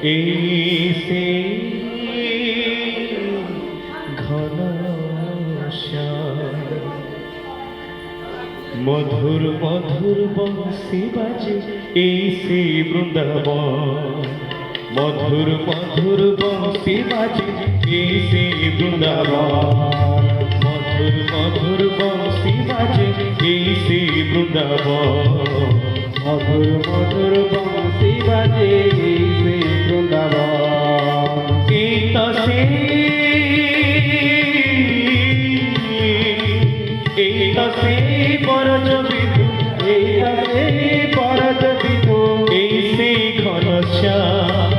এই সে ঘন শ্যাম, মধুর মধুর বংশী বাজে এই সে বৃন্দাবন, মধুর মধুর বংশী বাজে এই সে বৃন্দাবন, মধুর মধুর বংশী বাজে এই সে বৃন্দাবন, মধুর মধুর বংশী বাজে এই সে বৃন্দাবন। এই তো সে, এই তো সে বরজ বিধু, এই সে বরজ বিধু, এই সে ঘন শ্যাম,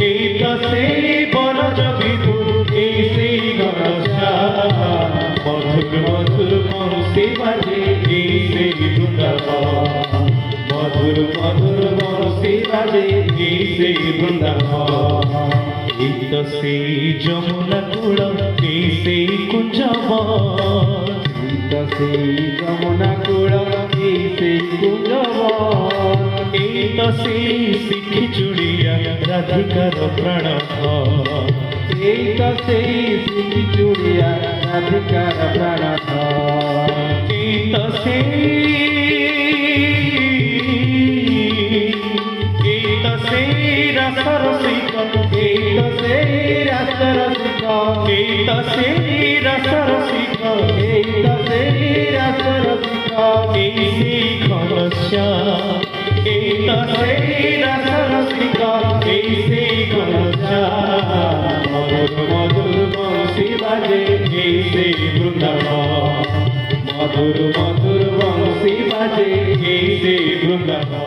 এই তো সে বরজ বিধু, এই সে ঘন শ্যাম, মধুর মধুর বংশী বাজে এই সে বৃন্দাবন, মধুর মধুর বংশী বাজে এই সে বৃন্দাবন। এই তো সেই যমুনা কূল এই সেই কুঞ্জবন, এই তো সেই যমুনা কূল এই সেই কুঞ্জবন, এই তো সেই শিখি চুড়িয়া রাধিকার প্রাণধন, এই তো সেই শিখি চুড়িয়া রাধিকার প্রাণধন, এই তো সেই, এই তো সেই রসরসিক, এই তো সেই রাসরসিক, এই তো সেই রসরসিক, এই তো সেই রাসরসিক, এই সেই ঘন শ্যাম, এই তো সেই রসরসিক, এই সেই ঘন শ্যাম, মধুর মধুর বংশী বাজে এই সেই বৃন্দাবন, মধুর মধুর বংশী বাজে এই সেই বৃন্দাবন।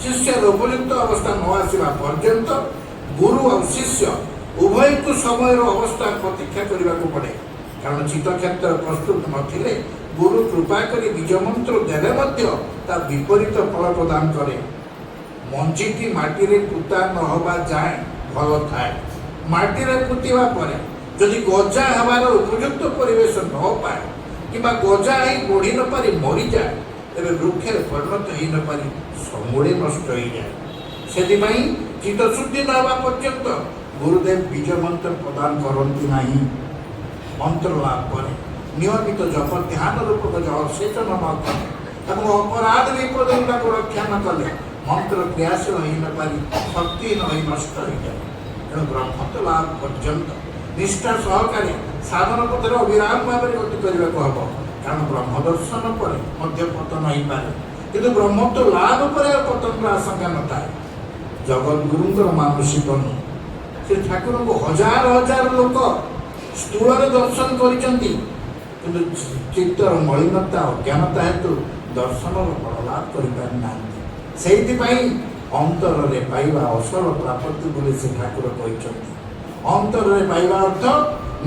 शिष्य उपयुक्त अवस्था न आसवा पर्यंत गुरु और शिष्य उभय को समय अवस्था प्रतीक्षा करने को पड़े कारण चित्तक्षेत्र प्रस्तुत नथिले गुरु कृपा कर बीज मंत्र देले विपरीत फल प्रदान करे। मंजीटी माटी पुता नहबा जाए भल थाए माटी पुतिबा परे जदि गजा हबार उपयुक्त परिवेश न पाए कि गजा ही बढ़ी न पारि मरी जाए ତେବେ ବୃକ୍ଷରେ ପରିଣତ ହୋଇନପାରି ସମୂଳେ ନଷ୍ଟ ହୋଇଯାଏ। ସେଥିପାଇଁ ଚିତ୍ତଶୁଦ୍ଧି ନ ହେବା ପର୍ଯ୍ୟନ୍ତ ଗୁରୁଦେବ ବୀଜ ମନ୍ତ୍ର ପ୍ରଦାନ କରନ୍ତି ନାହିଁ। ମନ୍ତ୍ର ଲାଭ ପରେ ନିୟମିତ ଜପ ଧ୍ୟାନ ରୂପକ ଜଳ ସେଚନ ନ କଲେ ଏବଂ ଅପରାଧ ବିପଦରୁ ତାକୁ ରକ୍ଷା ନ କଲେ ମନ୍ତ୍ର କ୍ରିୟାଶୀଳ ହୋଇନପାରି ଶକ୍ତିହୀନ ହୋଇ ନଷ୍ଟ ହୋଇଯାଏ। ତେଣୁ ବ୍ରହ୍ମତ୍ଵ ଲାଭ ପର୍ଯ୍ୟନ୍ତ ନିଷ୍ଠା ସହକାରେ ସାଧନ ପଥରେ ଅବିରାମ ଭାବରେ ଗତି କରିବାକୁ ହେବ। କାରଣ ବ୍ରହ୍ମ ଦର୍ଶନ ପରେ ମଧ୍ୟ ପତନ ହୋଇପାରେ, କିନ୍ତୁ ବ୍ରହ୍ମତ୍ଵ ଲାଭ ପରେ ଆଉ ପତନର ଆଶଙ୍କା ନଥାଏ। ଜଗଦ୍ଗୁରୁଙ୍କର ମାନସିକ ନୁହେଁ। ସେ ଠାକୁରଙ୍କୁ ହଜାର ହଜାର ଲୋକ ସ୍ଥୂଳରେ ଦର୍ଶନ କରିଛନ୍ତି, କିନ୍ତୁ ଚିତ୍ତର ମଳିନତା ଅଜ୍ଞାନତା ହେତୁ ଦର୍ଶନର ଫଳ ଲାଭ କରିପାରିନାହାନ୍ତି। ସେଇଥିପାଇଁ ଅନ୍ତରରେ ପାଇବା ଅସଲ ପ୍ରାପତ୍ତି ବୋଲି ସେ ଠାକୁର କହିଛନ୍ତି। ଅନ୍ତରରେ ପାଇବା ଅର୍ଥ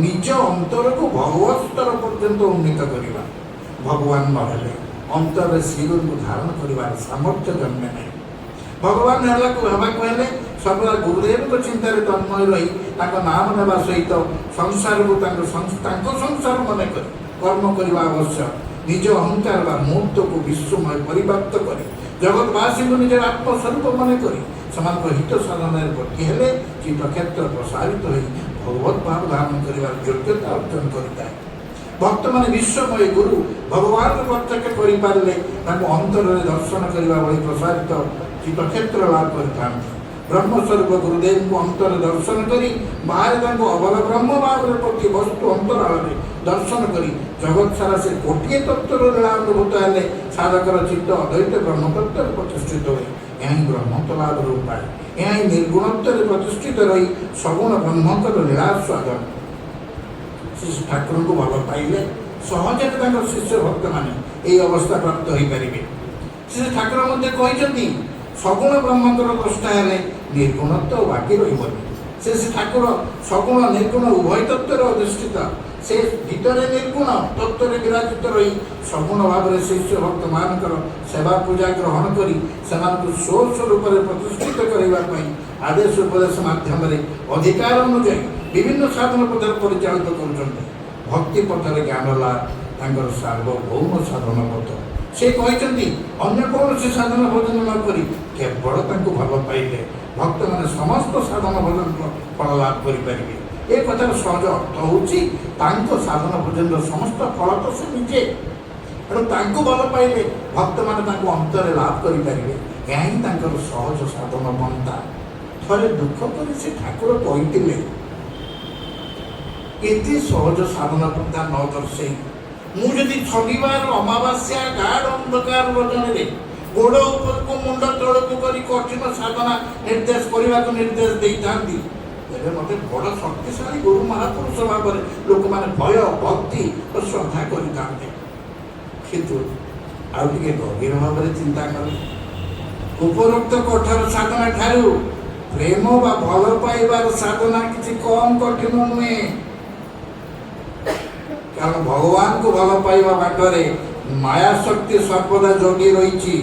ନିଜ ଅନ୍ତରକୁ ଭଗବତ ସ୍ତର ପର୍ଯ୍ୟନ୍ତ ଉନ୍ନୀତ କରିବା। ଭଗବାନ ନହେଲେ ଅନ୍ତରରେ ଶ୍ରୀଗୁରୁଙ୍କୁ ଧାରଣ କରିବାର ସାମର୍ଥ୍ୟ ଜନ୍ମେ ନାହିଁ। ଭଗବାନ ହେବାକୁ ହେଲେ ସର୍ବଦା ଗୁରୁଦେବଙ୍କ ଚିନ୍ତାରେ ତନ୍ମୟ ରହି ତାଙ୍କ ନାମ ନେବା ସହିତ ସଂସାରକୁ ତାଙ୍କ ସଂସାର ମନେ କରି କର୍ମ କରିବା ଆବଶ୍ୟକ। ନିଜ ଅହଙ୍କାର ବା ମୁହୂର୍ତ୍ତକୁ ବିଶ୍ୱମୟ ପରିବ୍ୟାପ୍ତ କରି ଜଗତବାସୀଙ୍କୁ ନିଜର ଆତ୍ମସ୍ୱରୂପ ମନେ କରି ସେମାନଙ୍କ ହିତ ସାଧନାରେ ବ୍ରତୀ ହେଲେ ଚିତ୍ତକ୍ଷେତ୍ର ପ୍ରସାରିତ ହୋଇ ଭଗବତ ଭାବ ଧାରଣ କରିବାର ଯୋଗ୍ୟତା ଅର୍ଜନ କରିଥାଏ। ଭକ୍ତମାନେ ବିଶ୍ୱମୟ ଗୁରୁ ଭଗବାନଙ୍କୁ ପ୍ରତ୍ୟକ୍ଷ କରିପାରିଲେ ତାଙ୍କୁ ଅନ୍ତରରେ ଦର୍ଶନ କରିବା ଭଳି ପ୍ରସାରିତ ଚିତ୍ତକ୍ଷେତ୍ର ଲାଭ କରିଥାନ୍ତି। ବ୍ରହ୍ମସ୍ୱରୂପ ଗୁରୁଦେବଙ୍କୁ ଅନ୍ତରରେ ଦର୍ଶନ କରି ବାହାରେ ତାଙ୍କୁ ଅବଲ ବ୍ରହ୍ମ ଭାବରେ ପ୍ରତି ବସ୍ତୁ ଅନ୍ତରାଳରେ ଦର୍ଶନ କରି ଜଗତ ସାରା ସେ ଗୋଟିଏ ତତ୍ତ୍ୱର ଲୀଳା ଅନୁଭୂତ ହେଲେ ସାଧକର ଚିତ୍ତ ଅଦ୍ୱୈତ ବ୍ରହ୍ମତତ୍ତ୍ୱରେ ପ୍ରତିଷ୍ଠିତ ହୁଏ। ଏହା ହିଁ ବ୍ରହ୍ମତ୍ଵ ଲାଭର ଉପାୟ। ଏହା ହିଁ ନିର୍ଗୁଣତ୍ୱରେ ପ୍ରତିଷ୍ଠିତ ରହି ସଗୁଣ ବ୍ରହ୍ମଙ୍କର ଲୀଳାସ୍ୱାଦ। ଶ୍ରୀ ଠାକୁରଙ୍କୁ ଭଲ ପାଇଲେ ସହଜରେ ତାଙ୍କ ଶିଷ୍ୟ ଭକ୍ତମାନେ ଏହି ଅବସ୍ଥା ପ୍ରାପ୍ତ ହୋଇପାରିବେ। ଶ୍ରୀ ଠାକୁର ମଧ୍ୟ କହିଛନ୍ତି ସଗୁଣ ବ୍ରହ୍ମଙ୍କର ଦୃଷ୍ଟା ହେଲେ ନିର୍ଗୁଣତ୍ୱ ବାକି ରହିବନି। ସେ ଠାକୁର ସଗୁଣ ନିର୍ଗୁଣ ଉଭୟ ତତ୍ତ୍ୱରେ ଅଧିଷ୍ଠିତ। ସେ ଭିତରେ ନିର୍ଗୁଣ ତତ୍ତ୍ୱରେ ବିରାଜିତ ରହି ସଗୁଣ ଭାବରେ ଶିଷ୍ୟ ଭକ୍ତମାନଙ୍କର ସେବା ପୂଜା ଗ୍ରହଣ କରି ସେମାନଙ୍କୁ ସ୍ୱସ୍ୱରୂପରେ ପ୍ରତିଷ୍ଠିତ କରିବା ପାଇଁ ଆଦେଶ ଉପଦେଶ ମାଧ୍ୟମରେ ଅଧିକାର ଅନୁଯାୟୀ ବିଭିନ୍ନ ସାଧନ ପଥରେ ପରିଚାଳିତ କରୁଛନ୍ତି। ଭକ୍ତି ପଥରେ ଜ୍ଞାନ ଲାଭ ତାଙ୍କର ସାର୍ବଭୌମ ସାଧନ ପଥ। ସେ କହିଛନ୍ତି ଅନ୍ୟ କୌଣସି ସାଧନ ଭୋଜନ ନ କରି କେବଳ ତାଙ୍କୁ ଭଲ ପାଇଲେ ଭକ୍ତମାନେ ସମସ୍ତ ସାଧନ ଭୋଜନର ଫଳ ଲାଭ କରିପାରିବେ। ଏ କଥାର ସହଜ ଅର୍ଥ ହେଉଛି ତାଙ୍କ ସାଧନ ଭୋଜନର ସମସ୍ତ ଫଳ ତ ସେ ନିଜେ। ତେଣୁ ତାଙ୍କୁ ଭଲ ପାଇଲେ ଭକ୍ତମାନେ ତାଙ୍କୁ ଅନ୍ତରେ ଲାଭ କରିପାରିବେ। ଏହା ହିଁ ତାଙ୍କର ସହଜ ସାଧନ ପନ୍ଥା। ଥରେ ଦୁଃଖ କରି ସେ ଠାକୁର କହିଥିଲେ ଏତେ ସହଜ ସାଧନ ପନ୍ଥା ନ ଦର୍ଶେଇ ମୁଁ ଯଦି ଶନିବାର ଅମାବାସ୍ୟା ଗାଢ଼ ଅନ୍ଧକାର ରଜନୀରେ ଗୋଡ଼ ଉପରକୁ ମୁଣ୍ଡ ତଳକୁ କରି କଠିନ ସାଧନା ନିର୍ଦ୍ଦେଶ କରିବାକୁ ନିର୍ଦ୍ଦେଶ ଦେଇଥାନ୍ତି, ତେବେ ମୋତେ ବଡ଼ ଶକ୍ତିଶାଳୀ ଗୁରୁ ମହାପୁରୁଷ ଭାବରେ ଲୋକମାନେ ଭୟ ଭକ୍ତି ଓ ଶ୍ରଦ୍ଧା କରିଥାନ୍ତି। କିନ୍ତୁ ଆଉ ଟିକେ ଗଭୀର ଭାବରେ ଚିନ୍ତା କଲେ ଉପରୋକ୍ତ କଠୋର ସାଧନା ଠାରୁ ପ୍ରେମ ବା ଭଲ ପାଇବାର ସାଧନା କିଛି କମ୍ କଠିନ ନୁହେଁ। କାରଣ ଭଗବାନଙ୍କୁ ଭଲ ପାଇବା ବାଟରେ ମାୟା ଶକ୍ତି ସର୍ବଦା ଜଗି ରହିଛି।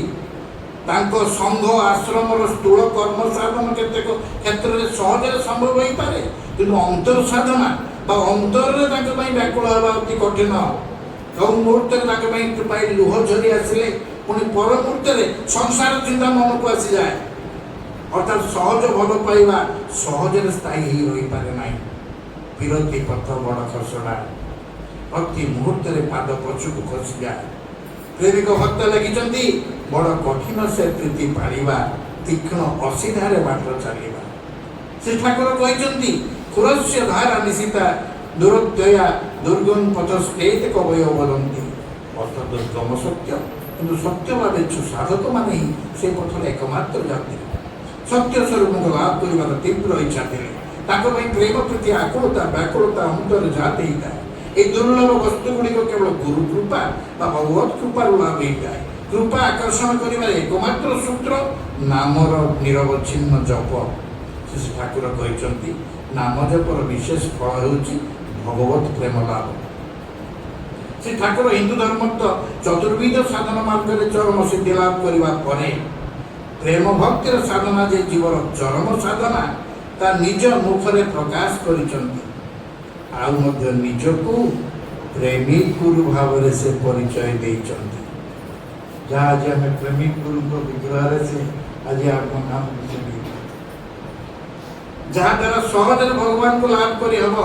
ତାଙ୍କ ସଂଘ ଆଶ୍ରମର ସ୍ଥୂଳ କର୍ମ ସାଧନ କେତେକ କ୍ଷେତ୍ରରେ ସହଜରେ ସମ୍ଭବ ହୋଇପାରେ, କିନ୍ତୁ ଅନ୍ତର ସାଧନା ବା ଅନ୍ତରରେ ତାଙ୍କ ପାଇଁ ବ୍ୟାକୁଳ ହେବା ଅତି କଠିନ। କେଉଁ ମୁହୂର୍ତ୍ତରେ ତାଙ୍କ ପାଇଁ ଲୁହ ଝରି ଆସିଲେ ପୁଣି ପର ମୁହୂର୍ତ୍ତରେ ସଂସାର ଚିନ୍ତା ମନକୁ ଆସିଯାଏ। ଅର୍ଥାତ୍ ସହଜ ଭଲ ପାଇବା ସହଜରେ ସ୍ଥାୟୀ ହୋଇ ରହିପାରେ ନାହିଁ। ବିରୋଧୀ ପଥ ବଡ଼ ଖସଡ଼ା, ପ୍ରତି ମୁହୂର୍ତ୍ତରେ ପାଦ ପଛକୁ ଖସିଯାଏ। ପ୍ରେମିକ ଭକ୍ତ ଲେଖିଛନ୍ତି ବଡ଼ କଠିନ ସେ ପ୍ରୀତି ପାଳିବା, ତୀକ୍ଷ୍ଣ ଅସିଧାରେ ବାଟ ଚାଲିବା। ଶ୍ରୀ ଠାକୁର କହିଛନ୍ତି ଖୁରସ୍ୟ ଧାରା ନିଶିତା ଦୂରତ୍ୱୟା ଦୁର୍ଗମ ପଥ ସ୍ଥେତ କବୟ ବଦନ୍ତି। ପଥ ଦୁର୍ଗମ ସତ୍ୟ, କିନ୍ତୁ ସତ୍ୟ ଭାବେ ସାଧକମାନେ ହିଁ ସେ ପଥରେ ଏକମାତ୍ର ଯାତ୍ରୀ। ସତ୍ୟ ସ୍ୱରୂପଙ୍କୁ ଲାଭ କରିବାର ତୀବ୍ର ଇଚ୍ଛା ଥିଲେ ତାଙ୍କ ପାଇଁ ପ୍ରେମ ପ୍ରତି ଆକୁଳତା ବ୍ୟାକୁଳତା ଅନ୍ତରରେ ଜାତ ହେଇଥାଏ। এই দুর্লভ বস্তুগুড়িক কেবল গুরু কৃপা বা ভগবত কৃপার লাভ হয়ে কৃপা আকর্ষণ করিবার একমাত্র সূত্র নামর নিরবচ্ছিন্ন জপ। শ্রী ঠাকুর କହିଛନ୍ତି নাম জপর বিশেষ ফল ହେଉଛି ভগবত প্রেম লাভ। শ্রী ঠাকুর হিন্দু ধর্মত্ব চতুর্বিধ সাধনা মার্গরে চরম সিদ্ধি লাভ করিবা পরে প্রেম ভক্তির সাধনা যে জীবর চরম সাধনা তা নিজ মুখরে প্রকাশ କରିଛନ୍ତି। ଆଉ ମଧ୍ୟ ନିଜକୁ ପ୍ରେମୀ ଗୁରୁ ଭାବରେ ସେ ପରିଚୟ ଦେଇଛନ୍ତି। ଯାହା ଆଜି ଆମେ ପ୍ରେମିକ ଗୁରୁଙ୍କ ବିଗ୍ରହରେ ସେ ଆଜି ଆମ ନାମ ଯାହା ଦ୍ୱାରା ସହଜରେ ଭଗବାନଙ୍କୁ ଲାଭ କରି ହେବ।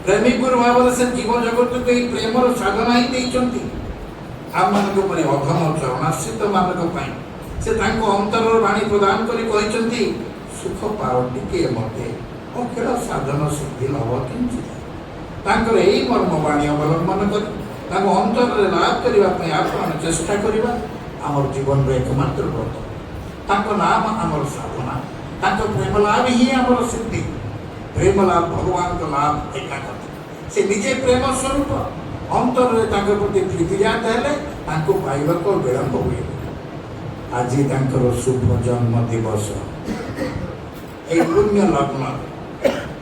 ପ୍ରେମିକ ଗୁରୁ ଭାବରେ ସେ ଜୀବ ଜଗତକୁ ଏହି ପ୍ରେମର ସାଧନା ହିଁ ଦେଇଛନ୍ତି। ଆମମାନଙ୍କ ପରି ଅଧମ ଚରଣାଶ୍ରିତ ମାନଙ୍କ ପାଇଁ ସେ ତାଙ୍କ ଅନ୍ତରର ବାଣୀ ପ୍ରଦାନ କରି କହିଛନ୍ତି, ସୁଖ ପାଅ ଟିକିଏ ମୋତେ ଅଖିଳ ସାଧନ ସିଦ୍ଧି ଲଭ କିଞ୍ଚିତ୍। ତାଙ୍କର ଏହି ମର୍ମ ବାଣୀ ଅବଲମ୍ବନ କରି ତାଙ୍କ ଅନ୍ତରରେ ଲାଭ କରିବା ପାଇଁ ଆପଣ ଚେଷ୍ଟା କରିବା ଆମର ଜୀବନର ଏକମାତ୍ର ବ୍ରତ। ତାଙ୍କ ନାମ ଆମର ସାଧନା, ତାଙ୍କ ପ୍ରେମ ଲାଭ ହିଁ ଆମର ସିଦ୍ଧି। ପ୍ରେମ ଲାଭ ଭଗବାନଙ୍କ ଲାଭ ଏକା କଥା। ସେ ନିଜେ ପ୍ରେମ ସ୍ୱରୂପ। ଅନ୍ତରରେ ତାଙ୍କ ପ୍ରତି ପ୍ରୀତିଜାତ ହେଲେ ତାଙ୍କୁ ପାଇବାକୁ ବିଳମ୍ବ ହୁଏ। ଆଜି ତାଙ୍କର ଶୁଭ ଜନ୍ମ ଦିବସ। এই পুণ্য লগ্ন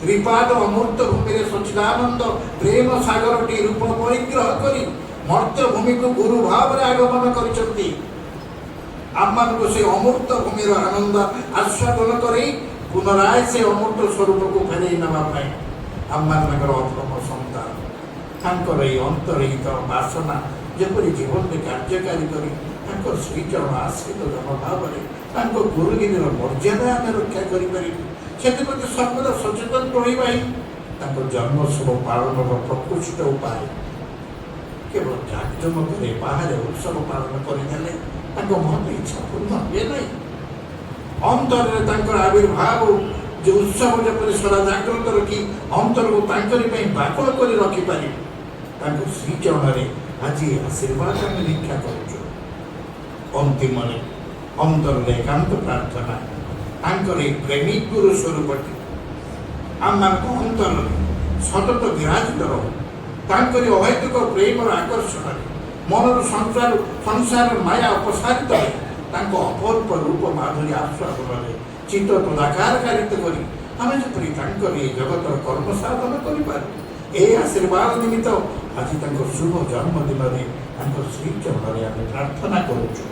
ত্রিপাদ অমূর্ত ভূমিরে সচিদানন্দ প্রেম সাগরটি রূপ পরিগ্রহ করি মর্ত্য ভূমিকে গুরু ভাবে আগমন করিছন্তি। ଆମମାନଙ୍କୁ ସେ ଅମୂର୍ତ୍ତ ଭୂମିର ଆନନ୍ଦ ଆସ୍ୱାଦନ କରି ପୁନରାୟ ସେ ଅମୂର୍ତ୍ତ ସ୍ୱରୂପକୁ ଫେରେଇ ନେବା ପାଇଁ ଆମମାନଙ୍କର ଅଧମ ସନ୍ତାନ ତାଙ୍କର ଏହି ଅନ୍ତର୍ହିତ ବାସନା ଯେପରି ଜୀବନରେ କାର୍ଯ୍ୟକାରୀ କରି ତାଙ୍କ ଶ୍ରୀଚରଣ ଆଶ୍ରିତ ଜନ ଭାବରେ ତାଙ୍କ ଗୁରୁଗିରିର ମର୍ଯ୍ୟାଦା ଆମେ ରକ୍ଷା କରିପାରିବୁ, ସେଥିପ୍ରତି ସର୍ବଦା ସଚେତନ ରହିବା ହିଁ ତାଙ୍କ ଜନ୍ମୋତ୍ସବ ପାଳନର ପ୍ରକୃଷ୍ଟ ଉପାୟ। କେବଳ ଜାକଜମକରେ ବାହାରେ ଉତ୍ସବ ପାଳନ କରିଦେଲେ ତାଙ୍କ ମନ ଇଚ୍ଛା ପୂର୍ଣ୍ଣ ହୁଏ ନାହିଁ। ଅନ୍ତରରେ ତାଙ୍କର ଆବିର୍ଭାବ ଯେ ଉତ୍ସବ ଯେପରି ସଦା ଜାଗ୍ରତ ରଖି ଅନ୍ତରକୁ ତାଙ୍କରି ପାଇଁ ବାକଳ କରି ରଖିପାରିବ, ତାଙ୍କ ଶ୍ରୀଚରଣରେ ଆଜି ଆଶୀର୍ବାଦ ଆମେ ଭିକ୍ଷା କରୁଛୁ। ଅନ୍ତିମରେ ଅନ୍ତରରେ ଏକାନ୍ତ ପ୍ରାର୍ଥନା ତାଙ୍କର ଏହି ପ୍ରେମିକ ଗୁରୁ ସ୍ୱରୂପଟି ଆମମାନଙ୍କ ଅନ୍ତରରେ ସତତ ବିରାଜିତ ରହୁ। ତାଙ୍କରି ଅହୈତୁକ ପ୍ରେମର ଆକର୍ଷଣରେ ମନର ସଂସାର ମାୟା ଅପସାରିତ ହୋଇ ତାଙ୍କ ଅପୂର୍ବ ରୂପ ମାଧୁରୀ ଆସ୍ୱାଦନରେ ଚିତ୍ତ ତଦାକାରକାରିତ କରି ଆମେ ଯେପରି ତାଙ୍କର ଏହି ଜଗତର କର୍ମ ସାଧନ କରିପାରୁ, ଏହି ଆଶୀର୍ବାଦ ନିମିତ୍ତ ଆଜି ତାଙ୍କ ଶୁଭ ଜନ୍ମଦିନରେ ତାଙ୍କ ଶ୍ରୀଚରଣରେ ଆମେ ପ୍ରାର୍ଥନା କରୁଛୁ।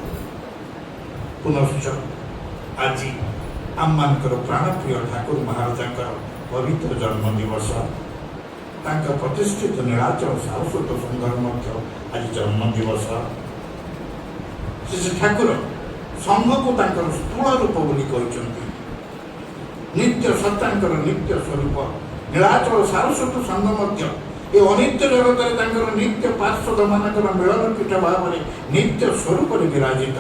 ପୁନଶ୍ଚ ଆଜି ଆମମାନଙ୍କର ପ୍ରାଣପ୍ରିୟ ଠାକୁର ମହାରାଜାଙ୍କର ପବିତ୍ର ଜନ୍ମ ଦିବସ। ତାଙ୍କ ପ୍ରତିଷ୍ଠିତ ନୀଳାଚଳ ସାରସ୍ୱତ ସଂଘର ମଧ୍ୟ ଆଜି ଜନ୍ମ ଦିବସ। ଶ୍ରୀ ଠାକୁର ସଂଘକୁ ତାଙ୍କର ସ୍ଥୂଳ ରୂପ ବୋଲି କହିଛନ୍ତି। ନିତ୍ୟ ସତ୍ତାଙ୍କର ନିତ୍ୟ ସ୍ୱରୂପ ନୀଳାଚଳ ସାରସ୍ୱତ ସଂଘ ମଧ୍ୟ ଏ ଅନିତ୍ୟ ଜଗତରେ ତାଙ୍କର ନିତ୍ୟ ପାର୍ଶ୍ୱଦମାନଙ୍କର ମିଳନ ପୀଠ ଭାବରେ ନିତ୍ୟ ସ୍ୱରୂପରେ ବିରାଜିତ।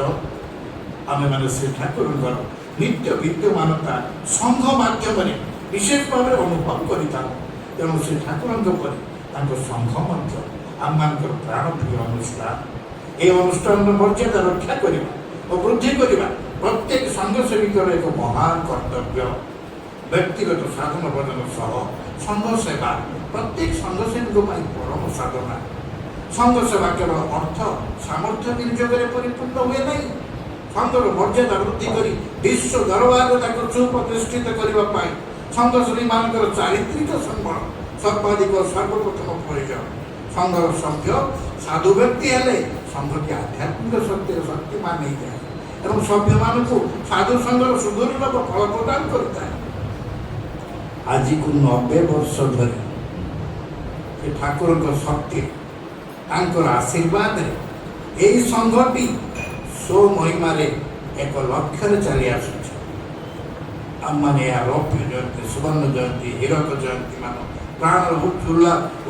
ଆମେମାନେ ଶ୍ରୀ ଠାକୁରଙ୍କର ନିତ୍ୟ ବିଦ୍ୟମାନତା ସଂଘ ମାଧ୍ୟମରେ ବିଶେଷ ଭାବରେ ଅନୁଭବ କରିଥାଉ। ତେଣୁ ଶ୍ରୀ ଠାକୁରଙ୍କ ପରି ତାଙ୍କ ସଂଘ ମଧ୍ୟ ଆମମାନଙ୍କର ପ୍ରାଣପ୍ରିୟ ଅନୁଷ୍ଠାନ। ଏହି ଅନୁଷ୍ଠାନର ମର୍ଯ୍ୟାଦା ରକ୍ଷା କରିବା ଓ ବୃଦ୍ଧି କରିବା ପ୍ରତ୍ୟେକ ସଂଘସେବୀଙ୍କର ଏକ ମହାନ କର୍ତ୍ତବ୍ୟ। ବ୍ୟକ୍ତିଗତ ସାଧନ ଭଜନ ସହ ସଂଘ ସେବା ପ୍ରତ୍ୟେକ ସଂଘସେବୀଙ୍କ ପାଇଁ ପରମ ସାଧନା। ସଂଘ ସେବା କେବଳ ଅର୍ଥ ସାମର୍ଥ୍ୟ ବିନିଯୋଗରେ ପରିପୂର୍ଣ୍ଣ ହୁଏ ନାହିଁ। ସଂଘର ମର୍ଯ୍ୟାଦା ବୃଦ୍ଧି କରି ବିଶ୍ୱ ଦରବାରରେ ତାକୁ ସୁପ୍ରତିଷ୍ଠିତ କରିବା ପାଇଁ ସଂଘସେବୀମାନଙ୍କର ଚାରିତ୍ରିକ ସମ୍ବଳ ସର୍ବାଧିକ ସର୍ବପ୍ରଥମ ପ୍ରয়োଜନ। ସଂଘର ସଭ୍ୟ ସାଧୁ ବ୍ୟକ୍ତି ହେଲେ ସଂଘଟି ଆଧ୍ୟାତ୍ମିକ ଶକ୍ତିର ଶକ୍ତିମାନ ହେଇଯାଏ ଏବଂ ସଭ୍ୟମାନଙ୍କୁ ସାଧୁ ସଂଘର ସୁଦୁର୍ଲଭ ଫଳ ପ୍ରଦାନ କରିଥାଏ। ଆଜିକୁ 90 ବର୍ଷ ଧରି ସେ ଠାକୁରଙ୍କ ଶକ୍ତି ତାଙ୍କର ଆଶୀର୍ବାଦରେ ଏହି ସଂଘଟି ସ୍ୱମହିମାରେ ଏକ ଲକ୍ଷ୍ୟରେ ଚାଲି ଆସୁଛି। ଆମମାନେ ଏହା ରୌପ୍ୟ ଜୟନ୍ତୀ, ସୁବର୍ଣ୍ଣ ଜୟନ୍ତୀ, ହୀରକ ଜୟନ୍ତୀ ମାନ ପ୍ରାଣର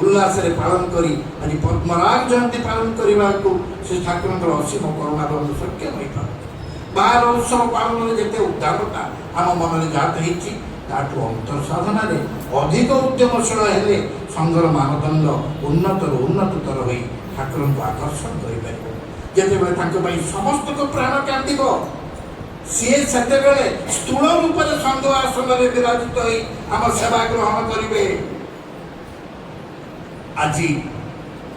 ଉଲ୍ଲାସରେ ପାଳନ କରି ଆଜି ପଦ୍ମରାଗ ଜୟନ୍ତୀ ପାଳନ କରିବାକୁ ଶ୍ରୀ ଠାକୁରଙ୍କର ଅସୀମ କରୁଣା ବନ୍ଧୁ ସକ୍ଷମ ହୋଇପାରୁ। ବାହାର ଉତ୍ସବ ପାଳନରେ ଯେତେ ଉଦାରତା ଆମ ମନରେ ଜାତ ହେଇଛି, ତାଠୁ ଅନ୍ତର ସାଧନାରେ ଅଧିକ ଉଦ୍ୟମଶୀଳ ହେଲେ ସଂଘର ମାନଦଣ୍ଡ ଉନ୍ନତରୁ ଉନ୍ନତତର ହୋଇ ଠାକୁରଙ୍କୁ ଆକର୍ଷଣ କରିପାରିବ। ଯେତେବେଳେ ତାଙ୍କ ପାଇଁ ସମସ୍ତଙ୍କ ପ୍ରାଣ କାନ୍ଦିବ, ସିଏ ସେତେବେଳେ ସ୍ଥୂଳ ରୂପରେ ସଂଘ ଆସନରେ ବିରାଜିତ ହୋଇ ଆମ ସେବା ଗ୍ରହଣ କରିବେ। ଆଜି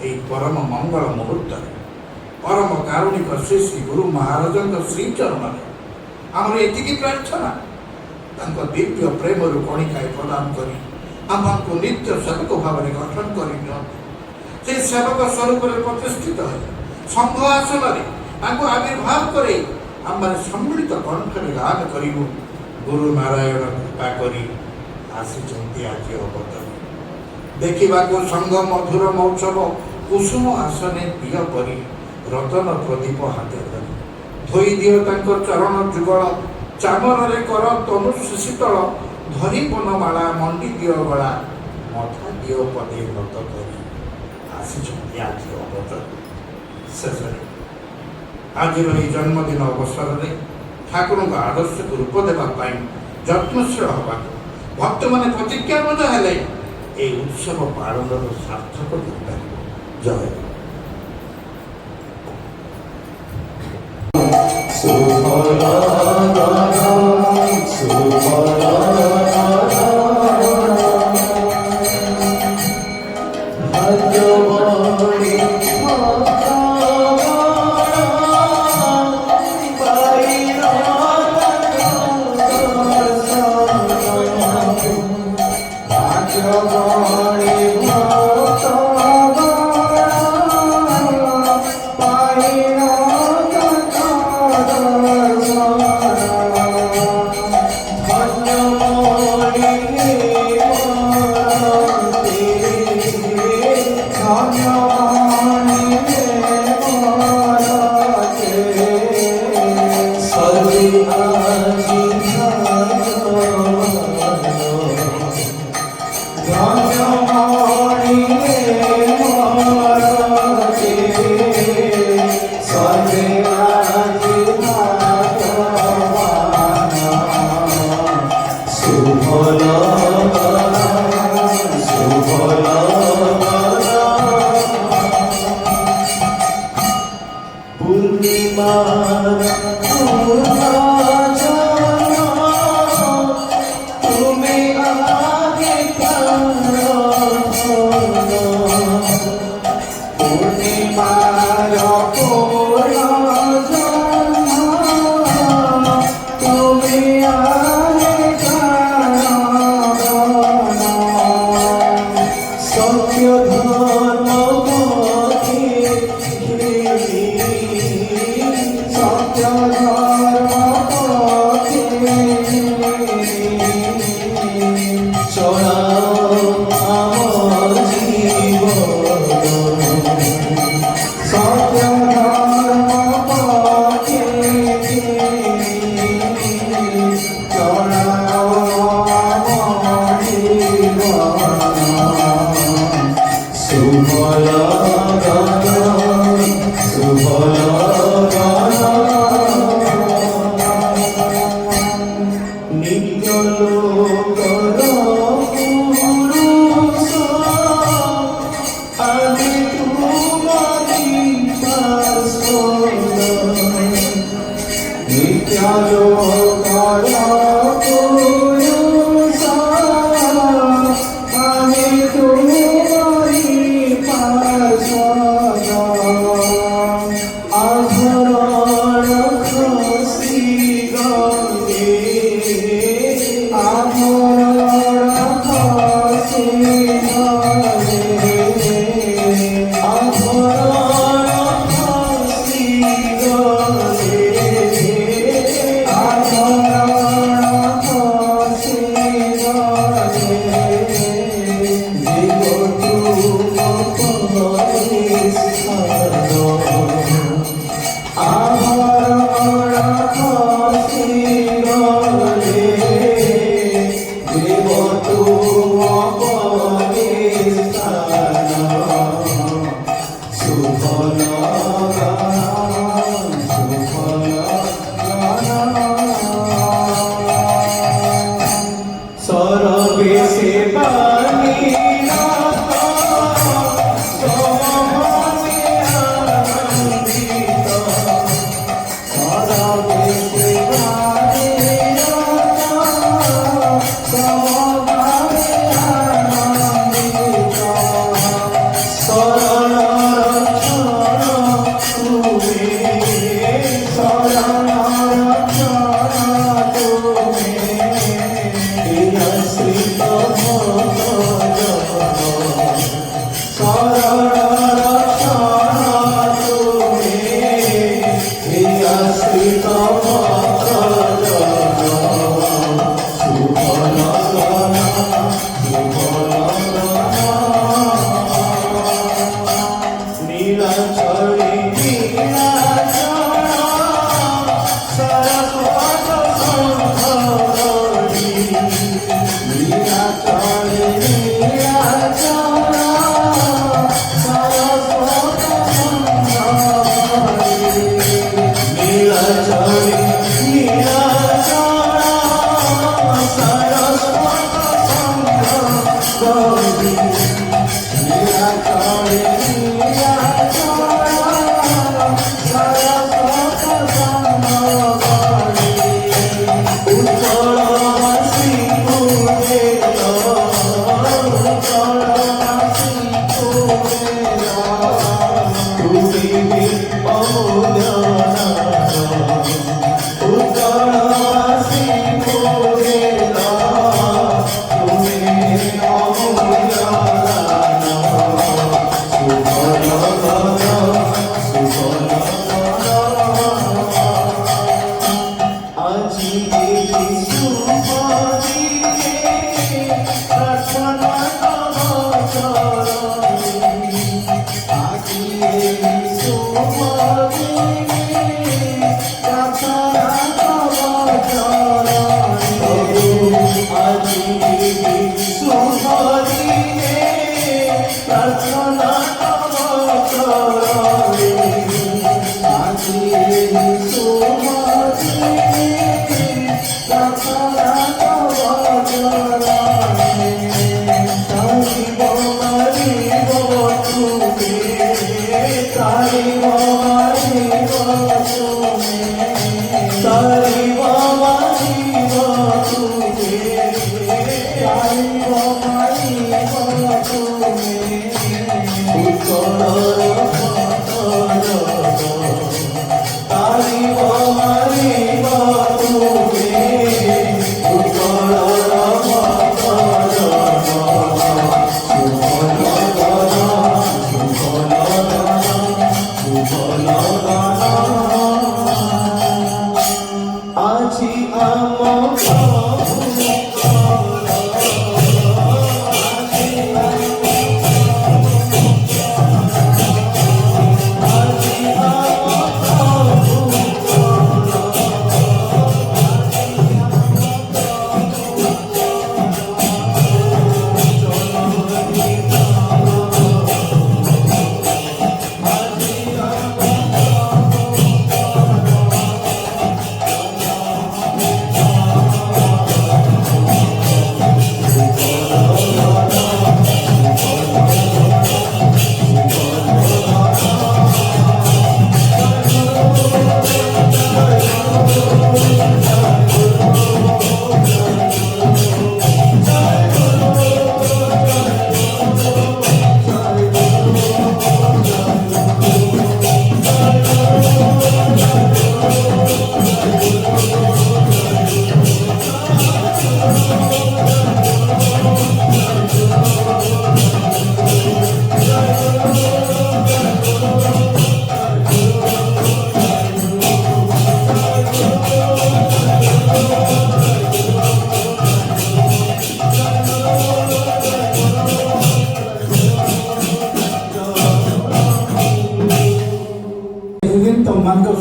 ଏହି ପରମ ମଙ୍ଗଳ ମୁହୂର୍ତ୍ତରେ ପରମ କାରୁଣିକ ଶ୍ରୀ ଶ୍ରୀ ଗୁରୁ ମହାରାଜଙ୍କ ଶ୍ରୀଚରଣରେ ଆମର ଏତିକି ପ୍ରାର୍ଥନା, ତାଙ୍କ ଦିବ୍ୟ ପ୍ରେମରୁ କଣିକାଏ ପ୍ରଦାନ କରି ଆମକୁ ନିତ୍ୟ ସେବକ ଭାବରେ ଗଠନ କରି ନିଅନ୍ତି। ସେ ସେବକ ସ୍ୱରୂପରେ ପ୍ରତିଷ୍ଠିତ ହୋଇ ସଂଘ ଆସନରେ ତାଙ୍କୁ ଆବିର୍ଭାବ କରି ଆମେ ସମ୍ମିଳିତ କଣ୍ଠରେ ଗାନ କରିବୁ। ଗୁରୁ ନାରାୟଣ କୃପା କରି ଆସିଛନ୍ତି ଆଜି ଅବତାର। ଦେଖିବାକୁ ସଂଘ ମଧୁର ମହୋତ୍ସବ କୁସୁମ ଆସନେ ପ୍ରିୟ ପରି ରତନ ପ୍ରଦୀପ ହାତେ ଧରି ଧୋଇ ଦିଅ ତାଙ୍କ ଚରଣ ଯୁଗଳ, ଚାମରରେ କର ତନୁ ଶୀତଳ, ଧରି ବନମାଳା ମଣ୍ଡି ଦିଅ ଗଳା, ମଥା ଦିଅ ପଦେ ବ୍ରତ କରି। ଆସିଛନ୍ତି ଆଜି ଅବତାର ଶେଷରେ। ଆଜିର ଏହି ଜନ୍ମଦିନ ଅବସରରେ ଠାକୁରଙ୍କ ଆଦର୍ଶକୁ ରୂପ ଦେବା ପାଇଁ ଯତ୍ନଶୀଳ ହେବାକୁ ଭକ୍ତମାନେ ପ୍ରତିଜ୍ଞାବଦ୍ଧ ହେଲେ ଏହି ଉତ୍ସବ ପାଳନର ସାର୍ଥକ ହୋଇପାରିବ। ଜୟ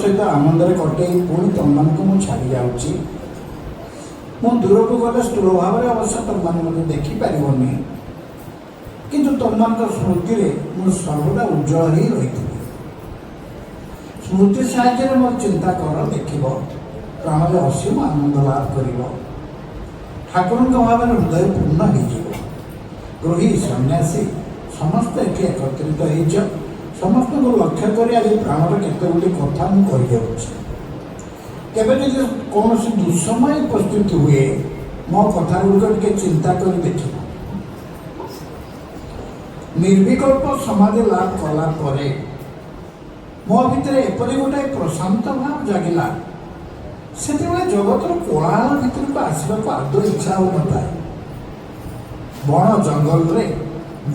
ସହିତ ଆନନ୍ଦରେ କଟେଇ ପୁଣି ତମମାନଙ୍କୁ ମୁଁ ଛାଡ଼ି ଯାଉଛି। ମୁଁ ଦୂରକୁ ଗଲେ ସ୍ଥୂଳ ଭାବରେ ଅବଶ୍ୟ ତମମାନେ ମୋତେ ଦେଖିପାରିବନି, କିନ୍ତୁ ତମମାନଙ୍କ ସ୍ମୃତିରେ ମୁଁ ସର୍ବଦା ଉଜ୍ଜଳ ହେଇ ରହିଥିଲି। ସ୍ମୃତି ସାହାଯ୍ୟରେ ମୋର ଚିନ୍ତା କର, ଦେଖିବ ପ୍ରାଣରେ ଅସୀମ ଆନନ୍ଦ ଲାଭ କରିବ। ଠାକୁରଙ୍କ ଭାବରେ ହୃଦୟ ପୂର୍ଣ୍ଣ ହେଇଯିବ। ଗୃହୀ ସନ୍ନ୍ୟାସୀ ସମସ୍ତେ ଏଠି ଏକତ୍ରିତ ହେଇଛ। ସମସ୍ତଙ୍କୁ ଲକ୍ଷ୍ୟ କରି ଆଜି ପ୍ରାଣର କେତେ ଗୁଡ଼ିଏ କଥା ମୁଁ କହିଯାଉଛି। କେବେ ଯଦି କୌଣସି ଦୁଃସମୟ ଉପସ୍ଥିତି ହୁଏ, ମୋ କଥା ଗୁଡ଼ିକ ଟିକେ ଚିନ୍ତା କରି ଦେଖିବ। ନିର୍ବିକଳ୍ପ ସମାଧି ଲାଭ କଲା ପରେ ମୋ ଭିତରେ ଏପରି ଗୋଟାଏ ପ୍ରଶାନ୍ତ ଭାବ ଜାଗିଲା, ସେତେବେଳେ ଜଗତର କୋଳାହଳ ଭିତରକୁ ଆସିବାକୁ ଆଦୌ ଇଚ୍ଛା ହେଉନଥାଏ। ବଣ ଜଙ୍ଗଲରେ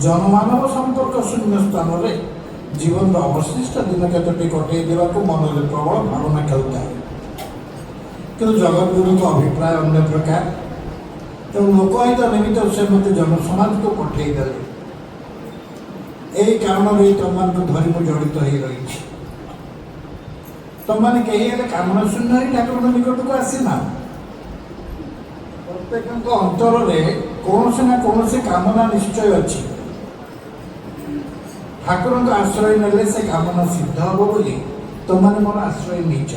ଜନମାନବ ସମ୍ପର୍କ ଶୂନ୍ୟ ସ୍ଥାନରେ ଜୀବନର ଅବଶିଷ୍ଟ ଦିନ କେତୋଟି କଟେଇ ଦେବାକୁ ମନରେ ପ୍ରବଳ ଭାବନା ଖେଳୁଥାଏ। କିନ୍ତୁ ଜଗତଗୁରୁଙ୍କ ଅଭିପ୍ରାୟ ଅନ୍ୟ ପ୍ରକାର। ତେଣୁ ଲୋକହିତ ନିମିତ୍ତ ସେ ମୋତେ ଜନସମାଜକୁ ପଠେଇ ଦେଲେ। ଏହି କାରଣରୁ ତମମାନଙ୍କୁ ଧରି ମୁଁ ଜଡ଼ିତ ହେଇ ରହିଛି। ତମମାନେ କେହି ହେଲେ କାମନା ଶୂନ୍ୟ ହୋଇ ଠାକୁରଙ୍କ ନିକଟକୁ ଆସିନା। ପ୍ରତ୍ୟେକଙ୍କ ଅନ୍ତରରେ କୌଣସି ନା କୌଣସି କାମନା ନିଶ୍ଚୟ ଅଛି। ଠାକୁରଙ୍କ ଆଶ୍ରୟ ନେଲେ ସେ କାମନା ସିଦ୍ଧ ହେବ ବୋଲି ତମମାନେ ମୋର ଆଶ୍ରୟ ନେଇଛ।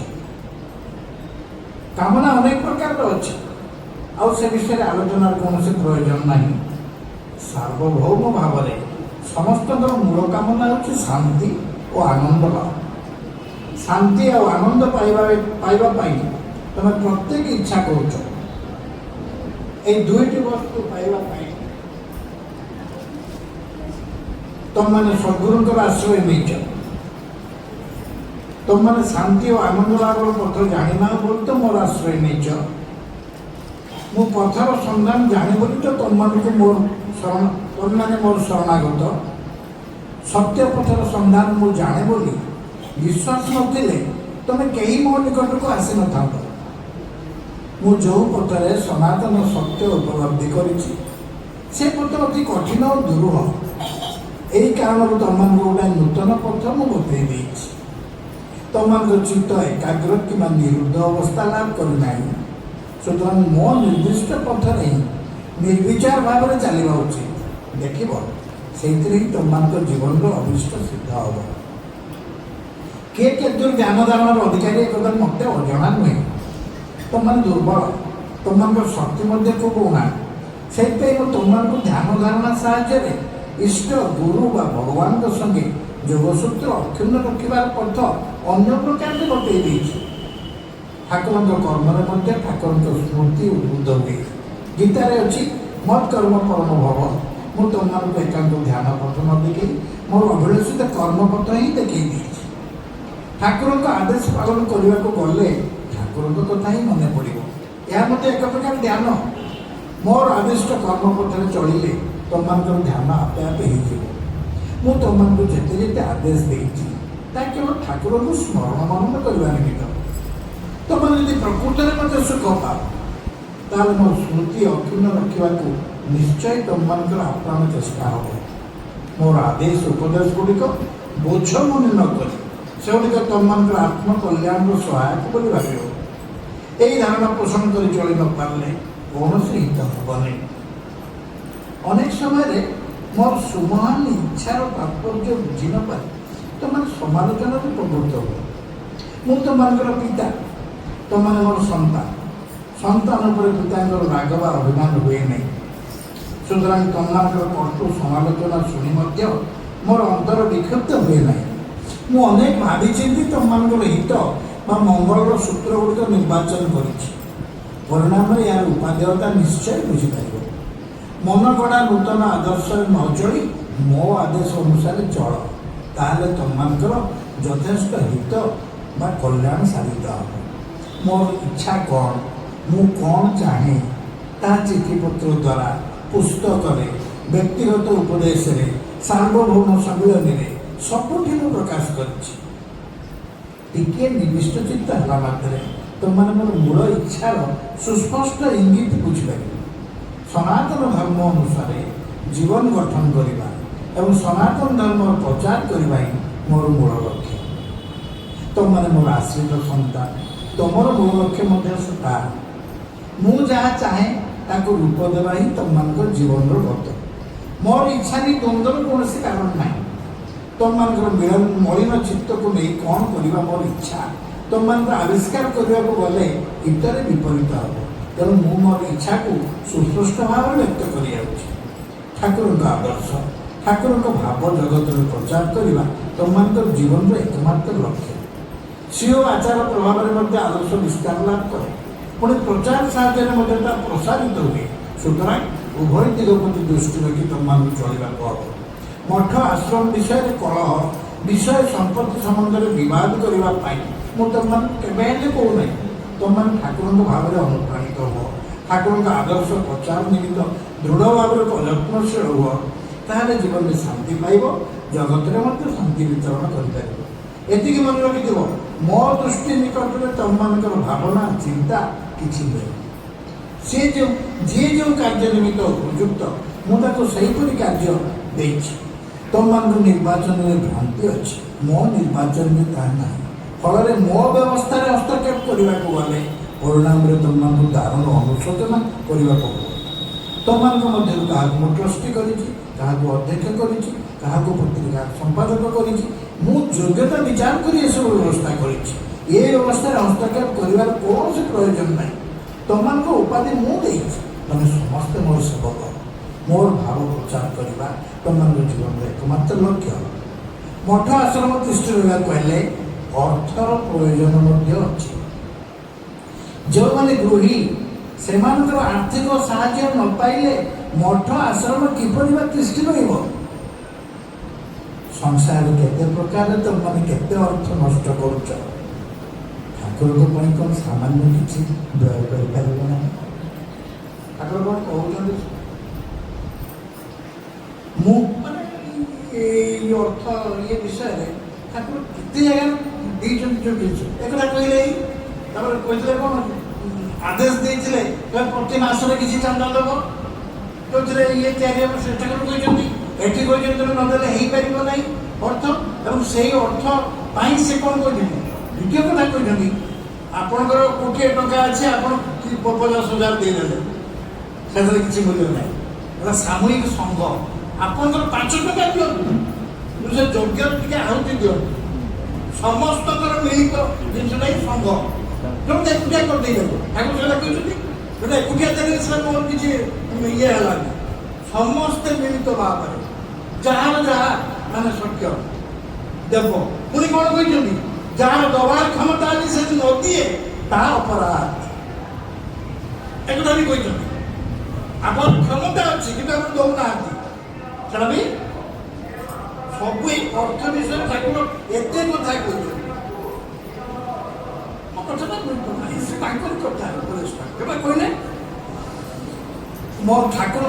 କାମନା ଅନେକ ପ୍ରକାରର ଅଛି, ଆଉ ସେ ବିଷୟରେ ଆଲୋଚନାର କୌଣସି ପ୍ରୟୋଜନ ନାହିଁ। ସାର୍ବଭୌମ ଭାବରେ ସମସ୍ତଙ୍କର ମୂଳ କାମନା ହେଉଛି ଶାନ୍ତି ଓ ଆନନ୍ଦ ଲାଭ। ଶାନ୍ତି ଆଉ ଆନନ୍ଦ ପାଇବା ପାଇଁ ତମେ ପ୍ରତ୍ୟେକ ଇଚ୍ଛା କରୁଛ। এই দুইটি বস্তু পাইবা ପାଇଁ ତମମାନେ ସଦ୍ଗୁରୁଙ୍କର ଆଶ୍ରୟ ନେଇଛ। ତମମାନେ ଶାନ୍ତି ଓ ଆନନ୍ଦ ଲାଭର ପଥ ଜାଣିନାହ ବୋଲି ତ ମୋର ଆଶ୍ରୟ ନେଇଛ। ମୁଁ ପଥର ସନ୍ଧାନ ଜାଣି ବୋଲି ତ ତମମାନେ ମୋର ଶରଣାଗତ। ସତ୍ୟ ପଥର ସନ୍ଧାନ ମୁଁ ଜାଣେ ବୋଲି ବିଶ୍ୱାସ ନଥିଲେ ତମେ କେହି ମୋ ନିକଟକୁ ଆସିନଥାନ୍ତ। ମୁଁ ଯେଉଁ ପଥରେ ସନାତନ ସତ୍ୟ ଉପଲବ୍ଧି କରିଛି ସେ ପଥ ଅତି କଠିନ ଓ ଦୁରୂହ। ଏହି କାରଣରୁ ତମମାନଙ୍କୁ ଗୋଟାଏ ନୂତନ ପଥ ମୁଁ ବତେଇ ଦେଇଛି। ତମମାନଙ୍କ ଚିତ୍ତ ଏକାଗ୍ର କିମ୍ବା ନିରୁଦ୍ଧ ଅବସ୍ଥା ଲାଭ କରିନାହିଁ। ସୁତରାଂ ମୋ ନିର୍ଦ୍ଦିଷ୍ଟ ପଥରେ ହିଁ ନିର୍ବିଚାର ଭାବରେ ଚାଲିବା ଉଚିତ। ଦେଖିବ ସେଇଥିରେ ହିଁ ତମମାନଙ୍କ ଜୀବନର ଅଭିଷ୍ଟ ସିଦ୍ଧ ହେବ। କିଏ କେତେ ଜ୍ଞାନ ଧାରଣାର ଅଧିକାରୀ ଏ କଥା ମୋତେ ଅଜଣା ନୁହେଁ। ତୁମମାନେ ଦୁର୍ବଳ, ତୁମମାନଙ୍କର ଶକ୍ତି ମଧ୍ୟ ଖୁବ୍ ଉଣା। ସେଇଥିପାଇଁ ମୁଁ ତୁମମାନଙ୍କୁ ଧ୍ୟାନ ଧାରଣା ସାହାଯ୍ୟରେ ଇଷ୍ଟ ଗୁରୁ ବା ଭଗବାନଙ୍କ ସଙ୍ଗେ ଯୋଗସୂତ୍ର ଅକ୍ଷୁଣ୍ଣ ରଖିବାର ପଥ ଅନ୍ୟ ପ୍ରକାରରେ ବତେଇ ଦେଇଛି। ଠାକୁରଙ୍କ କର୍ମରେ ମଧ୍ୟ ଠାକୁରଙ୍କ ସ୍ମୃତି ଉଦ୍ବୁଦ୍ଧ ହୁଏ। ଗୀତାରେ ଅଛି ମତ୍ କର୍ମ ପରମ ଭବ। ମୁଁ ତୁମମାନଙ୍କୁ ଏକାନ୍ତ ଧ୍ୟାନ ପଥ ନ ଦେଖେଇ ମୋର ଅଭିଳଷିତ କର୍ମପଥ ହିଁ ଦେଖେଇ ଦେଇଛି। ଠାକୁରଙ୍କ ଆଦେଶ ପାଳନ କରିବାକୁ ଗଲେ ଠାକୁରଙ୍କ କଥା ହିଁ ମନେ ପଡ଼ିବ। ଏହା ମଧ୍ୟ ଏକ ପ୍ରକାର ଧ୍ୟାନ। ମୋର ଆଦିଷ୍ଟ କର୍ମପଥରେ ଚଳିଲେ ତୁମମାନଙ୍କର ଧ୍ୟାନ ଆପେ ଆପେ ହେଇଯିବ। ମୁଁ ତୁମମାନଙ୍କୁ ଯେତେ ଯେତେ ଆଦେଶ ଦେଇଛି ତାହା କେବଳ ଠାକୁରଙ୍କୁ ସ୍ମରଣ ମନନ କରିବା ନିମିତ୍ତ। ତୁମମାନେ ଯଦି ପ୍ରକୃତରେ ମଧ୍ୟ ସୁଖ ପାଅ ତାହେଲେ ମୋ ସ୍ମୃତି ଅକ୍ଷୁଣ୍ଣ ରଖିବାକୁ ନିଶ୍ଚୟ ତୁମମାନଙ୍କର ଆପ୍ରାଣ ଚେଷ୍ଟା ହେବ। ମୋର ଆଦେଶ ଉପଦେଶ ଗୁଡ଼ିକ ବୋଝ ମନେ ନ କରି ସେଗୁଡ଼ିକ ତୁମମାନଙ୍କର ଆତ୍ମକଲ୍ୟାଣର ସହାୟକ ବୋଲି ଭାବିବ। ଏହି ଧାରଣା ପୋଷଣ କରି ଚଳି ନପାରିଲେ କୌଣସି ହିତ ହେବନି। ଅନେକ ସମୟରେ ମୋର ସୁମହାନ ଇଚ୍ଛାର ତାତ୍ପର୍ଯ୍ୟ ବୁଝି ନପାରି ତୁମମାନେ ସମାଲୋଚନାରେ ପ୍ରବୃତ୍ତ ହୁଅ। ମୁଁ ତୁମମାନଙ୍କର ପିତା, ତୁମମାନେ ମୋର ସନ୍ତାନ। ସନ୍ତାନ ଉପରେ ପିତାଙ୍କର ରାଗ ବା ଅଭିମାନ ହୁଏ ନାହିଁ। ସୁତରାଂ ତୁମମାନଙ୍କର କଷ୍ଟ ସମାଲୋଚନା ଶୁଣି ମଧ୍ୟ ମୋର ଅନ୍ତର ବିକ୍ଷୁବ୍ଧ ହୁଏ ନାହିଁ। ମୁଁ ଅନେକ ଭାବିଚିନ୍ତି ତୁମମାନଙ୍କର ହିତ ବା ମଙ୍ଗଳର ସୂତ୍ର ଗୁଡ଼ିକ ନିର୍ବାଚନ କରିଛି। ପରିଣାମରେ ଏହାର ଉପାଦେୟତା ନିଶ୍ଚୟ ବୁଝିପାରିବ। ମନ ଗଢ଼ା ନୂତନ ଆଦର୍ଶରେ ନ ଚଳି ମୋ ଆଦେଶ ଅନୁସାରେ ଚଳ, ତାହେଲେ ତୁମମାନଙ୍କର ଯଥେଷ୍ଟ ହିତ ବା କଲ୍ୟାଣ ସାଧିତ ହେବ। ମୋର ଇଚ୍ଛା କ'ଣ, ମୁଁ କ'ଣ ଚାହେଁ, ତାହା ଚିଠିପତ୍ର ଦ୍ୱାରା, ପୁସ୍ତକରେ, ବ୍ୟକ୍ତିଗତ ଉପଦେଶରେ, ସାର୍ବଭୌମ ସମ୍ମିଳନୀରେ ସବୁଠି ମୁଁ ପ୍ରକାଶ କରିଛି। ଟିକିଏ ନିବିଷ୍ଟ ଚିତ୍ତ ହେବା ମାତ୍ରେ ତୁମମାନେ ମୋର ମୂଳ ଇଚ୍ଛାର ସୁସ୍ପଷ୍ଟ ଇଙ୍ଗିତ ବୁଝିପାରିବ। ସନାତନ ଧର୍ମ ଅନୁସାରେ ଜୀବନ ଗଠନ କରିବା ଏବଂ ସନାତନ ଧର୍ମର ପ୍ରଚାର କରିବା ହିଁ ମୋର ମୂଳ ଲକ୍ଷ୍ୟ। ତୁମମାନେ ମୋର ଆଶ୍ରିତ ସନ୍ତାନ, ତୁମର ମୂଳ ଲକ୍ଷ୍ୟ ମଧ୍ୟ ତାହା। ମୁଁ ଯାହା ଚାହେଁ ତାକୁ ରୂପ ଦେବା ହିଁ ତୁମମାନଙ୍କର ଜୀବନର ଗତ। ମୋର ଇଚ୍ଛା ନେଇ ଦ୍ୱନ୍ଦ୍ୱର କୌଣସି କାରଣ ନାହିଁ। ତୁମମାନଙ୍କର ମଳିନ ଚିତ୍ତକୁ ନେଇ କ'ଣ କରିବା ମୋର ଇଚ୍ଛା ତୁମମାନଙ୍କର ଆବିଷ୍କାର କରିବାକୁ ଗଲେ ହିତରେ ବିପରୀତ ହେବ। ତେଣୁ ମୁଁ ମୋର ଇଚ୍ଛାକୁ ସୁସ୍ପଷ୍ଟ ଭାବରେ ବ୍ୟକ୍ତ କରିଯାଉଛି। ଠାକୁରଙ୍କ ଆଦର୍ଶ, ଠାକୁରଙ୍କ ଭାବ ଜଗତରେ ପ୍ରଚାର କରିବା ତୁମମାନଙ୍କର ଜୀବନର ଏକମାତ୍ର ଲକ୍ଷ୍ୟ। ସ୍ୱୀୟ ଆଚାର ପ୍ରଭାବରେ ମଧ୍ୟ ଆଦର୍ଶ ବିସ୍ତାର ଲାଭ କରେ, ପୁଣି ପ୍ରଚାର ସାହାଯ୍ୟରେ ମଧ୍ୟ ତାହା ପ୍ରସାରିତ ହୁଏ। ସୁତରାଂ ଉଭୟ ଦିଗ ପ୍ରତି ଦୃଷ୍ଟି ରଖି ତୁମମାନଙ୍କୁ ଚଳିବାକୁ ହେବ। ମଠ ଆଶ୍ରମ ବିଷୟରେ କଳହ, ବିଷୟ ସମ୍ପତ୍ତି ସମ୍ବନ୍ଧରେ ବିବାଦ କରିବା ପାଇଁ ମୁଁ ତୁମମାନଙ୍କୁ କେବେ ହେଲେ କହୁନାହିଁ। ତୁମମାନେ ଠାକୁରଙ୍କ ଭାବରେ ଅନୁପ୍ରାଣିତ ହୁଅ, ଠାକୁରଙ୍କ ଆଦର୍ଶ ପ୍ରଚାର ନିମିତ୍ତ ଦୃଢ଼ ଭାବରେ ଯତ୍ନଶୀଳ ହୁଅ, ତାହେଲେ ଜୀବନରେ ଶାନ୍ତି ପାଇବ, ଜଗତରେ ମଧ୍ୟ ଶାନ୍ତି ବିତରଣ କରିପାରିବ। ଏତିକି ମନେ ରଖିଥିବ, ମୋ ଦୃଷ୍ଟି ନିକଟରେ ତୁମମାନଙ୍କର ଭାବନା ଚିନ୍ତା କିଛି ନୁହେଁ। ଯିଏ ଯେଉଁ କାର୍ଯ୍ୟ ନିମିତ୍ତ ଉପଯୁକ୍ତ ମୁଁ ତାକୁ ସେହିପରି କାର୍ଯ୍ୟ ଦେଇଛି। ତୁମମାନଙ୍କ ନିର୍ବାଚନରେ ଭ୍ରାନ୍ତି ଅଛି, ମୋ ନିର୍ବାଚନରେ ତାହା ନାହିଁ। ଫଳରେ ମୋ ବ୍ୟବସ୍ଥାରେ ହସ୍ତକ୍ଷେପ କରିବାକୁ ଗଲେ ପରିଣାମରେ ତୁମମାନଙ୍କୁ ଦାରୁଣ ଅନୁଶୋଚନା କରିବାକୁ ହେବ। ତୁମମାନଙ୍କ ମଧ୍ୟରୁ କାହାକୁ ମୁଁ ଟ୍ରଷ୍ଟି କରିଛି, କାହାକୁ ଅଧ୍ୟକ୍ଷ କରିଛି, କାହାକୁ ପତ୍ରିକା ସମ୍ପାଦକ କରିଛି। ମୁଁ ଯୋଗ୍ୟତା ବିଚାର କରି ଏସବୁ ବ୍ୟବସ୍ଥା କରିଛି। ଏ ବ୍ୟବସ୍ଥାରେ ହସ୍ତକ୍ଷେପ କରିବାର କୌଣସି ପ୍ରୟୋଜନ ନାହିଁ। ତୁମମାନଙ୍କ ଉପାଧି ମୁଁ ଦେଇଛି, ତୁମେ ସମସ୍ତେ ମୋର ସେବକ। ମୋର ଭାବ ପ୍ରଚାର କରିବା ତୁମମାନଙ୍କ ଜୀବନର ଏକମାତ୍ର ଲକ୍ଷ୍ୟ। ମଠ ଆଶ୍ରମ ତିଷ୍ଠି ରହିବାକୁ ହେଲେ ଅର୍ଥର ପ୍ରୟୋଜନ ମଧ୍ୟ ଅଛି। ଯେଉଁମାନେ ଗୃହୀ ସେମାନଙ୍କର ଆର୍ଥିକ ସାହାଯ୍ୟ ନ ପାଇଲେ ମଠ ଆଶ୍ରମ କିପରି ବା ତିଷ୍ଠି ରହିବ? ସଂସାରରେ କେତେ ପ୍ରକାରରେ ତୁମମାନେ କେତେ ଅର୍ଥ ନଷ୍ଟ କରୁଛ। ଠାକୁରଙ୍କ ପାଇଁ କ'ଣ ସାମାନ୍ୟ କିଛି ବ୍ୟୟ କରିପାରିବ ନାହିଁ? ଠାକୁର କ'ଣ କହୁଛନ୍ତି? ମୁଁ ମାନେ ଏଇ ଅର୍ଥ ଇଏ ବିଷୟରେ ଠାକୁର କେତେ ଜାଗାରେ ଦେଇଛନ୍ତି ଯେଉଁ ଜିନିଷ ଏକଥା କହିଲେ। ତାପରେ କହିଥିଲେ କ'ଣ ଆଦେଶ ଦେଇଥିଲେ ପ୍ରତି ମାସରେ କିଛି ଚାନ୍ଦା ଦେବ, ଯେଉଁଥିରେ ଇଏ ତିଆରି ହେବ। ସେ ଠାକୁର କହିଛନ୍ତି, ଏଠି କହିଛନ୍ତି ତୁମେ ନଦେଲେ ହେଇପାରିବ ନାହିଁ ଅର୍ଥ। ଏବଂ ସେଇ ଅର୍ଥ ପାଇଁ ସେ କ'ଣ କହିଛନ୍ତି? ଦ୍ୱିତୀୟ କଥା କହିଛନ୍ତି, ଆପଣଙ୍କର କୋଟିଏ ଟଙ୍କା ଅଛି, ଆପଣ 50,000 ଦେଇଦେଲେ ସେଥିରେ କିଛି ମୂଲ୍ୟ ନାହିଁ। ଏଟା ସାମୂହିକ ସଂଘ। ଆପଣଙ୍କର 5 ଟଙ୍କା ଦିଅନ୍ତୁ, ସେ ଯଜ୍ଞରେ ଟିକେ ଆହୁତି ଦିଅନ୍ତୁ, ସମସ୍ତଙ୍କର ମିଳିତ ଜିନିଷଟା ହିଁ ସଂଘ। ଯୋଉଟା ଏକୁଟିଆ କରିଦେଇଦେବ ଠାକୁର ସେଟା କହିଛନ୍ତି, ଯୋଉଟା ଏକୁଟିଆ ଦେଲେ ସେଟା ମୋର କିଛି ଇଏ ହେଲାନି। ସମସ୍ତେ ମିଳିତ ଭାବରେ ଯାହାର ଯାହା ମାନେ ସତ୍ୟ ଦେବ। ପୁଣି କ'ଣ କହିଛନ୍ତି, ଯାହାର ଦବାର କ୍ଷମତା ଅଛି ସେ ନ ଦିଏ ତାହା ଅପରାଧ। ଏକଥା ବି କହିଛନ୍ତି। ଆମର କ୍ଷମତା ଅଛି କିନ୍ତୁ ଆମେ ଦଉନାହାନ୍ତି, ସେଟା ବି ସବୁ ଏଇ ଅର୍ଥ ବିଷୟରେ ଠାକୁର ଏତେ କଥା କହିଛନ୍ତି। ମୋ କଥାଟା ବୁଝୁନାହିଁ, ସେ ତାଙ୍କର କଥା କେବେ କହିଲେ ମୋ ଠାକୁର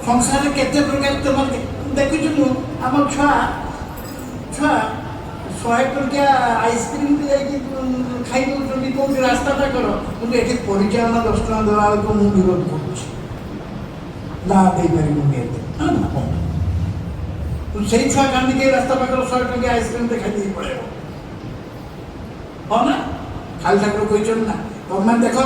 ସଂସାରରେ କେତେ ପ୍ରକାର ସେମାନେ ଦେଖୁଛୁ। ଆମ ଛୁଆ 100 ଟଙ୍କିଆ ଆଇସ୍କ୍ରିମ୍ ଯାଇକି ଖାଇ ଦେଉଛନ୍ତି କେଉଁଠି ରାସ୍ତାଟା କର, କିନ୍ତୁ ଏଠି ପରିଚାଳନା 10 ଟଙ୍କା ଦେଲା ବେଳକୁ ମୁଁ ବିରୋଧ କରୁଛି। ନା ଦେଇପାରିବୁନି ଏତେ ସେଇ ଛୁଆ କାନ୍ଦିକି ରାସ୍ତା ପାଖରେ 100 ଟଙ୍କିଆ ଆଇସ୍କ୍ରିମ୍ ଖାଇ ଦେଇକି ପଳେଇବ। ହଁ ନା? ଖାଲି ଠାକୁର କହିଛନ୍ତି ନା, ତମେ ଦେଖ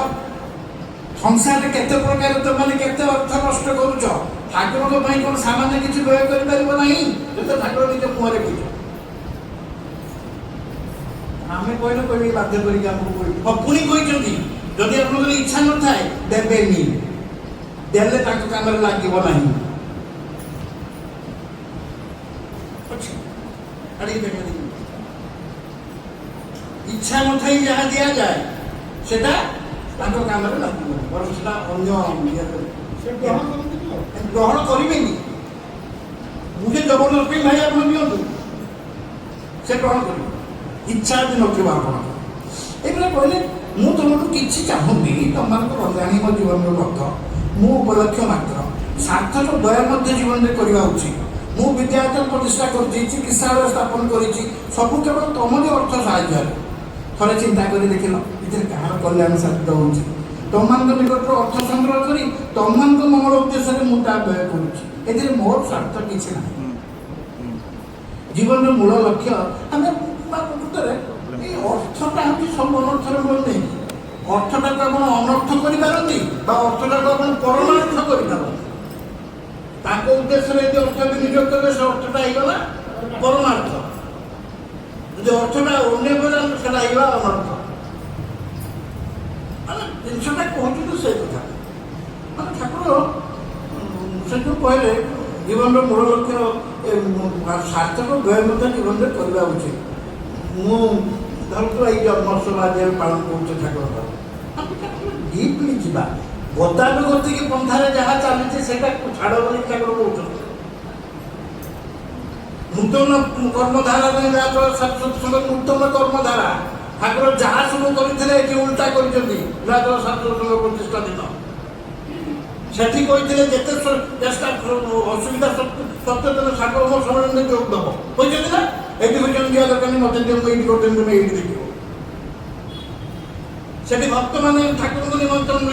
ସଂସାରରେ କେତେ ପ୍ରକାର ତମେ କେତେ ଅର୍ଥ ନଷ୍ଟ କରୁଛ। ଠାକୁରଙ୍କ ପାଇଁ କ'ଣ ସାମାନ୍ୟ କିଛି ବ୍ୟୟ କରିପାରିବ ନାହିଁ? ଯେତେ ଠାକୁର ନିଜ ମୁହଁରେ କହିଛ। ଆମେ କହିଲେ କହିବି ବାଧ୍ୟ କରିକି ଆମକୁ କହିବି। ପୁଣି କହିଛନ୍ତି ଯଦି ଆପଣଙ୍କର ଇଚ୍ଛା ନଥାଏ ଦେବେନି, ଦେଲେ ତାଙ୍କ କାମରେ ଲାଗିବ ନାହିଁ। ଇଚ୍ଛା ନଥାଇ ଯାହା ଦିଆଯାଏ ସେଟା ତାଙ୍କ କାମରେ ଲାଗିବନି, ବରଂ ସେଟା ଅନ୍ୟ ଗ୍ରହଣ କରିବେନି। ମୁଁ ଯେ ଜବରଦସ୍ତି ଭାଇ ଆପଣ ଦିଅନ୍ତୁ, ସେ ଗ୍ରହଣ କରିବେ। ଇଚ୍ଛା ଯଦି ନଥିବ ଆପଣ ଏଇଭଳିଆ କହିଲେ, ମୁଁ ତମଠୁ କିଛି ଚାହୁଁନି, ତମମାନଙ୍କ ଜାଣି ମୋ ଜୀବନର ଲକ୍ଷ୍ୟ, ମୁଁ ଉପଲକ୍ଷ୍ୟ ମାତ୍ର। ସାର୍ଥକ ଦୟା ମଧ୍ୟ ଜୀବନରେ କରିବା ଉଚିତ। ମୁଁ ବିଦ୍ୟାଳୟ ପ୍ରତିଷ୍ଠା କରିଛି, ଚିକିତ୍ସାଳୟ ସ୍ଥାପନ କରିଛି, ସବୁ କେବଳ ତମରି ଅର୍ଥ ସାହାଯ୍ୟରେ। ଥରେ ଚିନ୍ତା କରି ଦେଖିଲ ଏଥିରେ କାହାର କଲ୍ୟାଣ ସାଧିତ ହେଉଛି? ତମମାନଙ୍କ ନିକଟରୁ ଅର୍ଥ ସଂଗ୍ରହ କରି ତମମାନଙ୍କ ମଙ୍ଗଳ ଉଦ୍ଦେଶ୍ୟରେ ମୁଁ ତା ବ୍ୟୟ କରୁଛି। ଏଥିରେ ମୋର ସ୍ୱାର୍ଥ କିଛି ନାହିଁ। ଜୀବନର ମୂଳ ଲକ୍ଷ୍ୟ ଆମେ ପ୍ରକୃତରେ ଏଇ ଅର୍ଥଟା ହେଉଛି ସବୁ ଅନର୍ଥର ମୂଳ ନେଇ। ଅର୍ଥଟାକୁ ଆପଣ ଅନର୍ଥ କରିପାରନ୍ତି ବା ଅର୍ଥଟାକୁ ଆପଣ ପରମାର୍ଥ କରିପାରନ୍ତି। ତାଙ୍କ ଉଦ୍ଦେଶ୍ୟରେ ଯଦି ଅର୍ଥ ବିନିଯୋଗ କରିବେ ସେ ଅର୍ଥଟା ହେଇଗଲା ପରମାର୍ଥ। ଯଦି ଅର୍ଥଟା ଅନ୍ୟ କରେ ସେଟା ହେଇଗଲା ଅନର୍ଥ। ମାନେ ଜିନିଷଟା କହୁଛନ୍ତି ସେଇ କଥା। ମାନେ ଠାକୁର ସେ ଯେଉଁ କହିଲେ ଜୀବନର ମୂଳ ଲକ୍ଷ୍ୟ ସାର୍ଥକ ବ୍ୟୟ ମଧ୍ୟ ଜୀବନରେ କରିବା ଉଚିତ। ମୁଁ ଧରନ୍ତୁ ଏଇ ଜନ୍ମୋତ୍ସବ ଆଜି ଆମେ ପାଳନ କରୁଛେ ଠାକୁରଙ୍କର, ଡିପ୍ଲି ଯିବା। ଗତାନୁଗତିକ ପନ୍ଥାରେ ଯାହା ଚାଲିଛି ସେଇଟାକୁ ଛାଡ଼ ବୋଲି ଠାକୁର କହୁଛନ୍ତି। ନୂତନ କର୍ମଧାରାରେ ନୂତନ କର୍ମଧାରା ଠାକୁର ଯାହା ସବୁ କରିଥିଲେ ଏଠି ଉଲ୍ଟା କରିଛନ୍ତି। ନୂଆଚଳ ଶାସ୍ତ୍ର ସଂଘ ପ୍ରତିଷ୍ଠା ଦିନ ସେଠି କହିଥିଲେ ଯେତେ ଚେଷ୍ଟା ଅସୁବିଧା ସତ୍ତ୍ୱେ ଠାକୁର ମୋ ସମ୍ମିଳନୀରେ ଯୋଗ ଦେବ କହିଛନ୍ତି ନା। ଏଠି କହିଛନ୍ତି ଯିବା ଦରକାର ମତେ ଦିଅ, ମୁଁ ଏଇଠି କରୁଛନ୍ତି ତୁମେ ଏଇଠି ଦେଖିବ। ସେଠି ଭକ୍ତମାନେ ଠାକୁରଙ୍କୁ ନିମନ୍ତ୍ରଣ,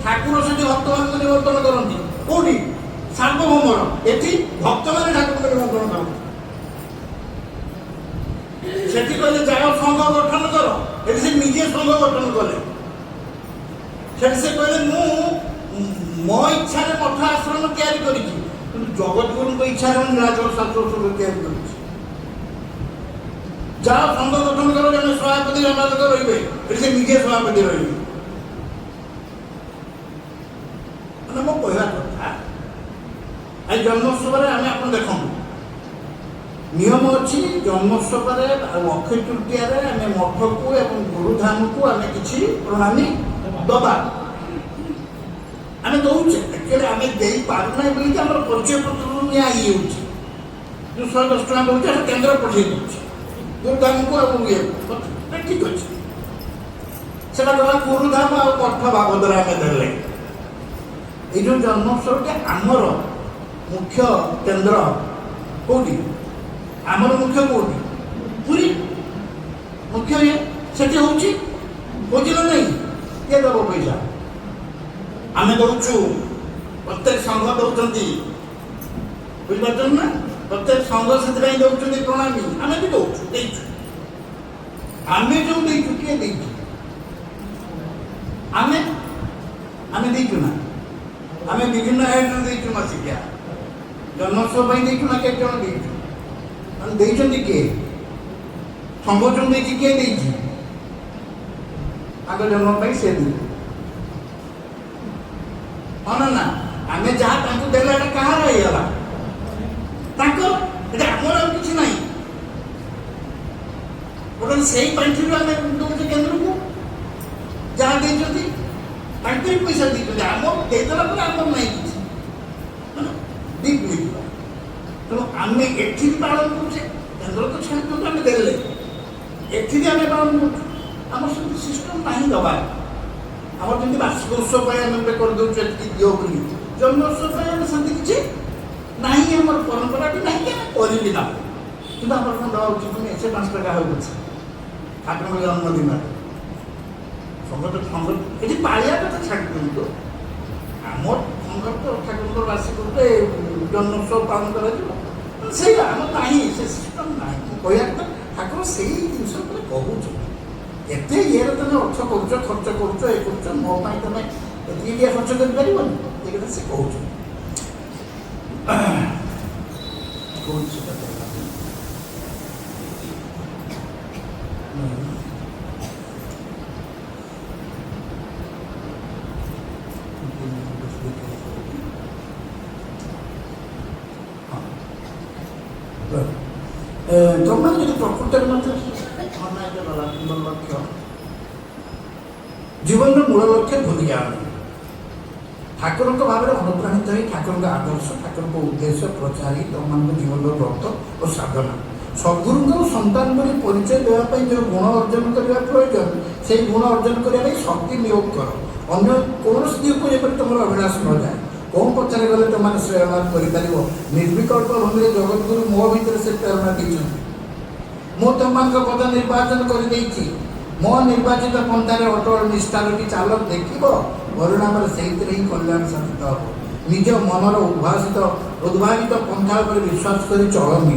ଠାକୁର ସେଠି ଭକ୍ତମାନଙ୍କୁ ନିମନ୍ତ୍ରଣ କରନ୍ତି। କୋଉଠି? ସାର୍ବଭୌମର। ଏଠି ଭକ୍ତମାନେ ଠାକୁରଙ୍କୁ ନିମନ୍ତ୍ରଣ କରନ୍ତି। ସେଠି କହିଲେ ଯାଅ ସଂଘ ଗଠନ କର, ଏଠି ସେ ନିଜେ ସଂଘ ଗଠନ କଲେ। ସେଠି ସେ କହିଲେ ମୁଁ ମୋ ଇଚ୍ଛାରେ ମଠ ଆଶ୍ରମ ତିଆରି କରିଛି, କିନ୍ତୁ ଜଗତଗୁରୁଙ୍କ ଇଚ୍ଛାରେ ମୁଁ ନୀଳାଚଳ ଶାସ୍ତ୍ର ସଂଘ ତିଆରି କରିଛି। ଯାଅ ସଂଘ ଗଠନ କର, ଜଣେ ସଭାପତି ସମ୍ପାଦକ ରହିବେ, ଏଠି ସେ ନିଜେ ସଭାପତି ରହିବେ। ମାନେ ମୋ କହିବା କଥା, ଆଜି ଜନ୍ମୋତ୍ସବରେ ଆମେ ଆପଣ ଦେଖନ୍ତୁ ନିୟମ ଅଛି। ଜନ୍ମୋତ୍ସବରେ ଆଉ ଅକ୍ଷୟ ତୃତୀୟାରେ ଆମେ ମଠକୁ ଏବଂ ଗୁରୁଧାମକୁ ଆମେ କିଛି ପ୍ରଣାମୀ ଦବା। ଆମେ ଦଉଛେ, ଆକ୍ଚୁଆଲି ଆମେ ଦେଇପାରୁନାହିଁ ବୋଲିକି ଆମର ପରିଚୟ ପତ୍ରରୁ ନିଆ ହେଇଯାଉଛି। ଯେଉଁ 110 ଟଙ୍କା ଦେଉଛି ଆମେ କେନ୍ଦ୍ର ପଠେଇ ଦେଉଛି ଗୁରୁଧାମକୁ ଆଉ ଇଏ ଠିକ୍ ଅଛି। ସେଟା ଗଲା ଗୁରୁଧାମ ଆଉ ମଠ ବାବଦରେ ଆମେ ଦେଲେ। ଏଇ ଯେଉଁ ଜନ୍ମୋତ୍ସବଟି ଆମର ମୁଖ୍ୟ କେନ୍ଦ୍ର କୋଉଠି? ଆମର ମୁଖ୍ୟ କୋଉଠି? ପୁରୀ ମୁଖ୍ୟ ଇଏ ସେଠି ହଉଛି। ବୁଝିଲ ନାହିଁ? କିଏ ଦେବ ପଇସା? ଆମେ ଦଉଛୁ, ପ୍ରତ୍ୟେକ ସଂଘ ଦଉଛନ୍ତି। ବୁଝିପାରୁଛନ୍ତି ନା? ପ୍ରତ୍ୟେକ ସଂଘ ସେଥିପାଇଁ ଦଉଛନ୍ତି ପ୍ରଣାମୀ। ଆମେ ବି ଦଉଛୁ, ଦେଇଛୁ। ଆମେ ଯୋଉ ଦେଇଛୁ, କିଏ ଦେଇଛୁ? ଆମେ ଦେଇଛୁ ନା? ଆମେ ବିଭିନ୍ନ ହେଡରେ ଦେଇଛୁ ମାସିକିଆ। ଜନ୍ମୋତ୍ସବ ପାଇଁ ଦେଇଛୁ ନା କେତେ ଜଣ ଦେଇଛୁ? ଦେଇଛନ୍ତି କିଏ? ସମ୍ବୋଚନ ଦେଇଛି କିଏ ଦେଇଛି? ଆଗ ଜନ୍ମ ପାଇଁ ସେ ଦେଇଛି। ହଁ ନା ଆମେ ଯାହା ତାଙ୍କୁ ଦେଲେ ଏଟା କାହାର ହେଇଗଲା? ତାଙ୍କର। ଏଟା ଆମର ଆଉ କିଛି ନାହିଁ। ବର୍ତ୍ତମାନ ସେଇ ପାଣ୍ଠିରୁ ଆମେ ଦଉଛେ କେନ୍ଦ୍ରକୁ ଯାହା ଦେଇଛନ୍ତି, ତାଙ୍କରି ପଇସା ଦେଇଛନ୍ତି। ଆମର ଦେଇଦେଲା ପରେ ଆମର ନାହିଁ କିଛି, ଡିପ୍ ହେଇଯିବ। ତେଣୁ ଆମେ ଏଠି ବି ପାଳନ କରୁଛେ, କେନ୍ଦ୍ର ତ ଛାଡ଼ି ଦିଅନ୍ତୁ, ଆମେ ଦେଲେ ଏଠି ବି ଆମେ ପାଳନ କରୁଛୁ। ଆମର ସେମିତି ସିଷ୍ଟମ୍ ନାହିଁ ଦେବାର। ଆମର ଯେମିତି ବାର୍ଷିକ ଉତ୍ସବ ପାଇଁ ଆମେ ଗୋଟେ କରିଦେଉଛୁ ଏତିକି ଦିଅ ବୋଲି, ଜନ୍ମ ଉତ୍ସବ ପାଇଁ ଆମେ ସେମିତି କିଛି ନାହିଁ। ଆମର ପରମ୍ପରା ବି ନାହିଁ କି ଆମେ କରିବି ନା। କିନ୍ତୁ ଆମର କ'ଣ ଦେବା ଉଚିତ ନୁହେଁ? ସେ 5 ଟଙ୍କା ହେଉଛି ଠାକୁରଙ୍କ ଜନ୍ମଦିନରେ ସଂଘ ଏଠି ପାଳିଆ କଥା ଛାଡ଼ି ଦିଅନ୍ତୁ। ଆମର ସଂଘର ତ ଠାକୁରଙ୍କର ବାର୍ଷିକ ଗୋଟେ ଜନ୍ମୋତ୍ସବ ପାଳନ କରାଯିବ, ସେଇଟା ଆମର ନାହିଁ, ସେ ସିଷ୍ଟମ୍ ନାହିଁ। ମୁଁ କହିବା କଥା ଠାକୁର ସେଇ ଜିନିଷ ଉପରେ କହୁଛୁ। ଏତେ ଇଏରେ ତମେ ଅର୍ଥ କରୁଛ, ଖର୍ଚ୍ଚ କରୁଛ, ଏ କରୁଛ, ମୋ ପାଇଁ ତମେ ଏତିକି ଟିକେ ଖର୍ଚ୍ଚ କରିପାରିବନି, ଏ କଥା ସେ କହୁଛୁ। ତମେ ଯଦି ପ୍ରକୃତରେ ମଧ୍ୟ ଲକ୍ଷ୍ୟ ଜୀବନର ମୂଳ ଲକ୍ଷ୍ୟ ଭୁଲି ଯାଅନି। ଠାକୁରଙ୍କ ଭାବରେ ଅନୁପ୍ରାଣିତ ହୋଇ ଠାକୁରଙ୍କ ଆଦର୍ଶ, ଠାକୁରଙ୍କ ଉଦ୍ଦେଶ୍ୟ ପ୍ରଚାରି ତମମାନଙ୍କ ଜୀବନର ବ୍ରତ ଓ ସାଧନା, ସଦ୍ଗୁରୁଙ୍କର ସନ୍ତାନ ବୋଲି ପରିଚୟ ଦେବା ପାଇଁ ଯେଉଁ ଗୁଣ ଅର୍ଜନ କରିବା ପ୍ରয়োଜନ, ସେହି ଗୁଣ ଅର୍ଜନ କରିବା ପାଇଁ ଶକ୍ତି ନିୟୋଗ କର। ଅନ୍ୟ କୌଣସି ଦିଗକୁ ଯେପରି ତୁମର ଅଭିଳାଷ ନଯାଏ। କେଉଁ ପଛରେ ଗଲେ ତୁମମାନେ ଶ୍ରେୟଲାଭ କରିପାରିବ। ନିର୍ବିକଳ୍ପ ଭୂମିରେ ଜଗତଗୁରୁ ମୋ ଭିତରେ ସେ ପ୍ରେରଣା ଦେଇଛନ୍ତି। ମୁଁ ତୁମମାନଙ୍କ ପଦ ନିର୍ବାଚନ କରିଦେଇଛି। ମୋ ନିର୍ବାଚିତ ପନ୍ଥାରେ ଅଟଳ ନିଷ୍ଠା ରଖି ଚାଲ, ଦେଖିବ ପରିଣାମରେ ସେଇଥିରେ ହିଁ କଲ୍ୟାଣ ସାଧିତ ହେବ। ନିଜ ମନର ଉଦ୍ଭାବିତ ପନ୍ଥା ଉପରେ ବିଶ୍ୱାସ କରି ଚଳନି।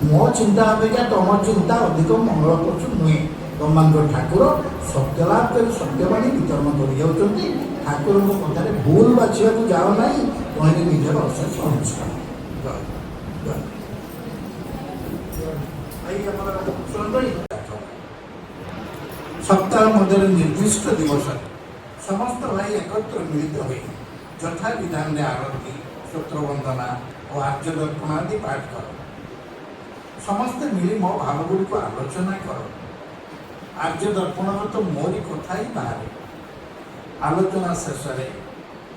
ମୋ ଚିନ୍ତା ଅପେକ୍ଷା ତମ ଚିନ୍ତା ଅଧିକ ମଙ୍ଗଳପରଶୁ ନୁହେଁ। ତମମାନଙ୍କ ଠାକୁର ସତ୍ୟଲାଭ କରି ସତ୍ୟବାଣୀ ବିତରଣ କରିଯାଉଛନ୍ତି। ଠାକୁରଙ୍କ କଥାରେ ଭୁଲ ବାଛିବାକୁ ଯାଅ ନାହିଁ, କହିଲେ ନିଜର ଅଶେଷ ଅନୁଷ୍ଠାନ। ସପ୍ତାହ ମଧ୍ୟରେ ନିର୍ଦ୍ଦିଷ୍ଟ ଦିବସରେ ସମସ୍ତ ଭାଇ ଏକତ୍ର ମିଳିତ ହୋଇ ଯଥା ବିଧାନରେ ଆରତୀ, ସ୍ତୋତ୍ର ବନ୍ଦନା ଓ ଆର୍ଯ୍ୟ ଦର୍ପଣ ଆଦି ପାଠ କର। ସମସ୍ତେ ମିଳି ମୋ ଭାବଗୁଡ଼ିକୁ ଆଲୋଚନା କର। ଆର୍ଯ୍ୟ ଦର୍ପଣର ତ ମୋରି କଥା ହିଁ ବାହାରେ। ଆଲୋଚନା ଶେଷରେ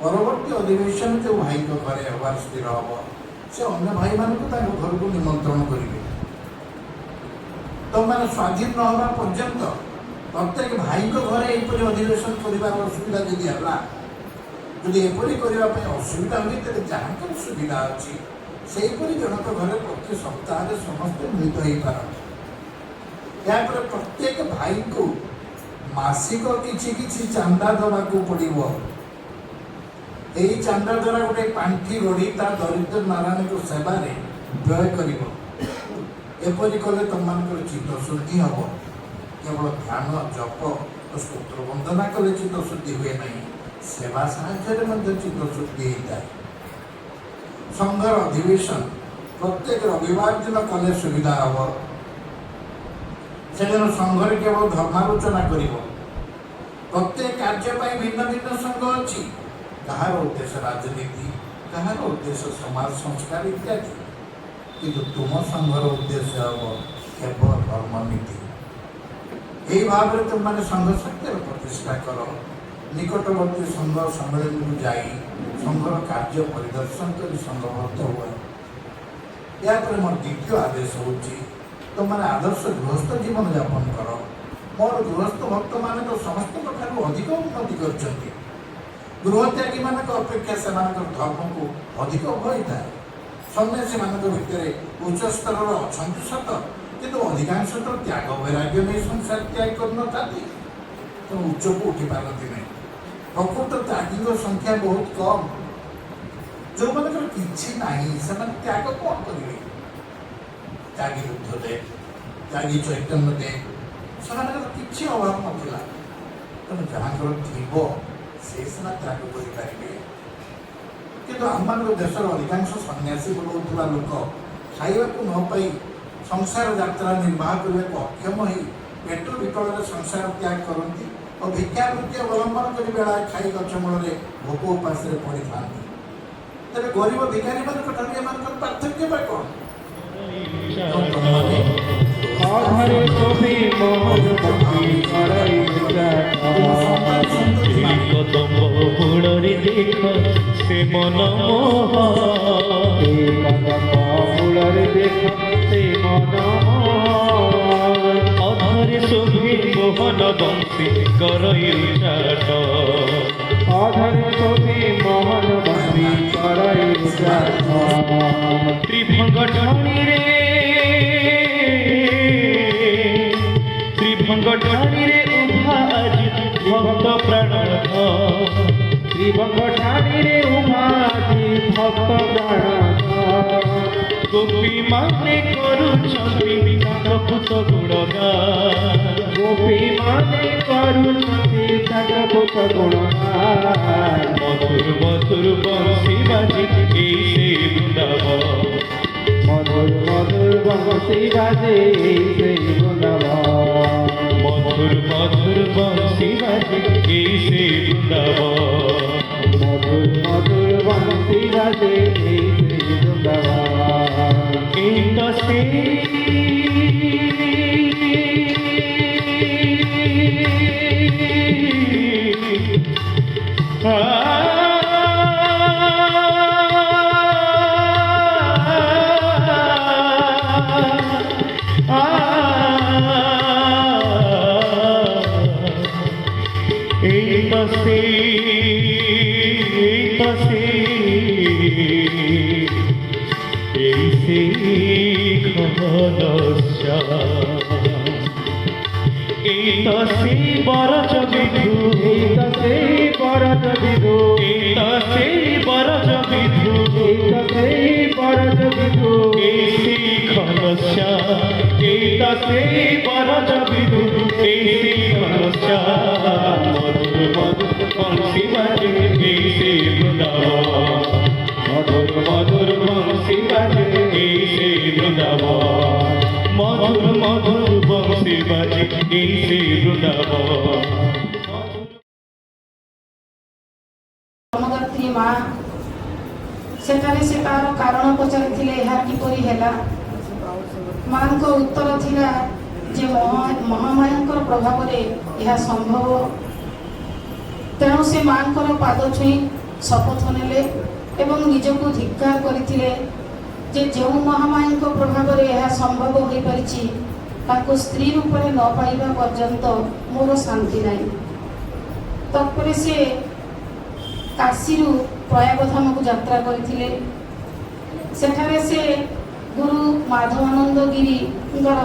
ପରବର୍ତ୍ତୀ ଅଧିବେଶନ ଯେଉଁ ଭାଇଙ୍କ ଘରେ ହେବାର ସ୍ଥିର ହେବ, ସେ ଅନ୍ୟ ଭାଇମାନଙ୍କୁ ତାଙ୍କ ଘରକୁ ନିମନ୍ତ୍ରଣ କରିବେ। ତମମାନେ ସ୍ୱାଧୀନ ନ ହେବା ପର୍ଯ୍ୟନ୍ତ ପ୍ରତ୍ୟେକ ଭାଇଙ୍କ ଘରେ ଏପରି ଅଧିବେଶନ କରିବାର ଅସୁବିଧା ଯଦି ହେଲା, ଯଦି ଏପରି କରିବା ପାଇଁ ଅସୁବିଧା ହୁଏ, ତେବେ ଯାହାଙ୍କର ସୁବିଧା ଅଛି ସେହିପରି ଜଣକ ଘରେ ପ୍ରତି ସପ୍ତାହରେ ସମସ୍ତେ ମିଳିତ ହେଇପାରନ୍ତି। ଏହାପରେ ପ୍ରତ୍ୟେକ ଭାଇଙ୍କୁ ମାସିକ କିଛି କିଛି ଚାନ୍ଦା ଦେବାକୁ ପଡ଼ିବ। ଏହି ଚାନ୍ଦା ଦ୍ୱାରା ଗୋଟେ ପାଣ୍ଠି ଗଢ଼ି ତା ଦରିଦ୍ର ନାରାୟଣଙ୍କ ସେବାରେ ବ୍ୟୟ କରିବ। ଏପରି କଲେ ତମମାନଙ୍କର ଚିତ୍ତ ଶୁଦ୍ଧି ହେବ। କେବଳ ଧ୍ୟାନ, ଜପ ଓ ସ୍ତୋତ୍ର ବନ୍ଦନା କଲେ ଚିତ୍ତ ଶୁଦ୍ଧି ହୁଏ ନାହିଁ, ସେବା ସାହାଯ୍ୟରେ ମଧ୍ୟ ଚିତ୍ତ ଶୁଦ୍ଧି ହେଇଥାଏ। ସଂଘର ଅଧିବେଶନ ପ୍ରତ୍ୟେକ ରବିବାର ଦିନ କଲେ ସୁବିଧା ହେବ। ସେଦିନ ସଂଘରେ କେବଳ ଧର୍ମାଲୋଚନା କରିବ। ପ୍ରତ୍ୟେକ କାର୍ଯ୍ୟ ପାଇଁ ଭିନ୍ନ ଭିନ୍ନ ସଂଘ ଅଛି। କାହାର ଉଦ୍ଦେଶ୍ୟ ରାଜନୀତି, କାହାର ଉଦ୍ଦେଶ୍ୟ ସମାଜ ସଂସ୍କାର ଇତ୍ୟାଦି। କିନ୍ତୁ ତୁମ ସଂଘର ଉଦ୍ଦେଶ୍ୟ ହେବ କେବଳ ଧର୍ମନୀତି। ଏହି ଭାବରେ ତୁମମାନେ ସଂଘ ଶକ୍ତିର ପ୍ରତିଷ୍ଠା କର। ନିକଟବର୍ତ୍ତୀ ସଂଘ ସମ୍ମିଳନୀକୁ ଯାଇ ସଂଘର କାର୍ଯ୍ୟ ପରିଦର୍ଶନ କରି ସଂଘବଦ୍ଧ ହୁଅ। ଏହାପରେ ମୋର ଦ୍ୱିତୀୟ ଆଦେଶ ହେଉଛି, ତୁମମାନେ ଆଦର୍ଶ ଗୃହସ୍ଥ ଜୀବନଯାପନ କର। ମୋର ଗୃହସ୍ଥ ଭକ୍ତମାନେ ତ ସମସ୍ତଙ୍କ ଠାରୁ ଅଧିକ ଉନ୍ନତି କରିଛନ୍ତି। ଗୃହତ୍ୟାଗୀମାନଙ୍କ ଅପେକ୍ଷା ସେମାନଙ୍କର ଧର୍ମକୁ ଅଧିକ ଭୟ ଥାଏ। ସନ୍ନ୍ୟାସୀମାନଙ୍କ ଭିତରେ ଉଚ୍ଚ ସ୍ତରର ଅଛନ୍ତି ସତ, କିନ୍ତୁ ଅଧିକାଂଶ ତ ତ୍ୟାଗ ବୈରାଗ୍ୟ ନେଇ ସଂସାର ତ୍ୟାଗ କରିନଥାନ୍ତି, ତେଣୁ ଉଚ୍ଚକୁ ଉଠି ପାରନ୍ତି ନାହିଁ। ପ୍ରକୃତ ତ୍ୟାଗୀଙ୍କ ସଂଖ୍ୟା ବହୁତ କମ୍। ଯେଉଁମାନଙ୍କର କିଛି ନାହିଁ ସେମାନେ ତ୍ୟାଗ କ'ଣ କରିବେ? ତ୍ୟାଗୀ ବୁଦ୍ଧଦେବ, ତ୍ୟାଗୀ ଚୈତନ୍ୟଦେବ, ସେମାନଙ୍କର କିଛି ଅଭାବ ନଥିଲା। ତେଣୁ ଯାହାଙ୍କର ଥିବ ସେ ସିନା ତ୍ୟାଗ କରିପାରିବେ। କିନ୍ତୁ ଆମମାନଙ୍କ ଦେଶର ଅଧିକାଂଶ ସନ୍ନ୍ୟାସୀ ବୋଲଉଥିବା ଲୋକ ଖାଇବାକୁ ନ ପାଇ ସଂସାର ଯାତ୍ରା ନିର୍ବାହ କରିବାକୁ ଅକ୍ଷମ ହୋଇ ପେଟ ବିକଳରେ ସଂସାର ତ୍ୟାଗ କରନ୍ତି ଓ ଭିକ୍ଷାବୃତ୍ତି ଅବଲମ୍ବନ କରି ବେଳା ଖାଇ ଗଛ ମୂଳରେ ଭୋକ ଉପାସରେ ପଡ଼ିଥାନ୍ତି। ତେବେ ଗରିବ ଭିକାରୀମାନଙ୍କ ଠାରୁ ଏମାନଙ୍କର ପାର୍ଥକ୍ୟ ବା କ'ଣ? ଅଧରେ ଶୋଭି ମୋହନ ପକ୍ଷୀ କରାଇ କଦମ୍ବ ମୂଳରେ ଦେଖ ସେ ମନ ମୋହ, ମୂଳରେ ଦେଖ ସେ ମନ ଅଧରେ ଶୋଭେ ମୋହନ ବଂଶୀ କରଇ ଚାଟ, ଅଧରେ ଶୋଭି ମୋହନ ବଂଶୀ କରାଇ ତ୍ରିଭଙ୍ଗ ଢାଣିରେ ଉଭା ଆଜି ଭକ୍ତ ପ୍ରାଣନାଥ, ତ୍ରିଭଙ୍ଗ ଠାଣିରେ ଉମାଜି ଭକ୍ତ ପ୍ରାଣ ଗୋପୀ ମାନେ କରୁଛନ୍ତି ତାଙ୍କ ପୁତ ଗୁଣଗାନ, ଗୋପୀ ମାନେ କରୁଛନ୍ତି ତାଙ୍କ ପୁତ ଗୁଣଗାନ। ମଧୁର ମଧୁର ବଂଶୀ ବାଜି ଏଇ ସେ ବୃନ୍ଦାବନ, ମଧୁର ମଧୁର ବଂଶୀ ବାଜେ ସେଇ ବୃନ୍ଦାବନ, মধুর মধুর বংশী বাজে এই সে বৃন্দাবন, মধুর মধুর বংশী বাজে এই শ্রী বৃন্দাবন। এই তো সে বরজ বিধু, এই তো সেই বরজ বিধু, সেই বরজ বিধু, এই তো সেই বরজ বিধু, এই সেই ঘনশ্যা, এই তো সেই বরজ বিধু, এই সেই ঘনশ্যা, মধুর মধুর বংশী বাজে এই সেই বৃন্দাবন, মধুর মধুর বংশী বাজে এই সেই বৃন্দাবন, মধুর মধুর বংশী বাজে এই সেই বৃন্দাবন। ଧର୍ମଦାତ୍ରୀ ମା ସେଠାରେ ସେ ତାର କାରଣ ପଚାରିଥିଲେ ଏହା କିପରି ହେଲା। ମାଙ୍କ ଉତ୍ତର ଥିଲା ଯେ ମହାମାୟାଙ୍କର ପ୍ରଭାବରେ ଏହା ସମ୍ଭବ। ତେଣୁ ସେ ମାଙ୍କର ପାଦ ଛୁଇଁ ଶପଥ ନେଲେ ଏବଂ ନିଜକୁ ଧିକ୍କାର କରିଥିଲେ ଯେ ଯେଉଁ ମହାମାୟାଙ୍କ ପ୍ରଭାବରେ ଏହା ସମ୍ଭବ ହୋଇପାରିଛି ତାକୁ ସ୍ତ୍ରୀ ରୂପରେ ନ ପାଇବା ପର୍ଯ୍ୟନ୍ତ ମୋର ଶାନ୍ତି ନାହିଁ। ତତ୍ପରେ ସେ କାଶୀରୁ ପ୍ରୟାଗଧାମକୁ ଯାତ୍ରା କରିଥିଲେ। ସେଠାରେ ସେ ଗୁରୁ ମାଧବାନନ୍ଦ ଗିରିଙ୍କର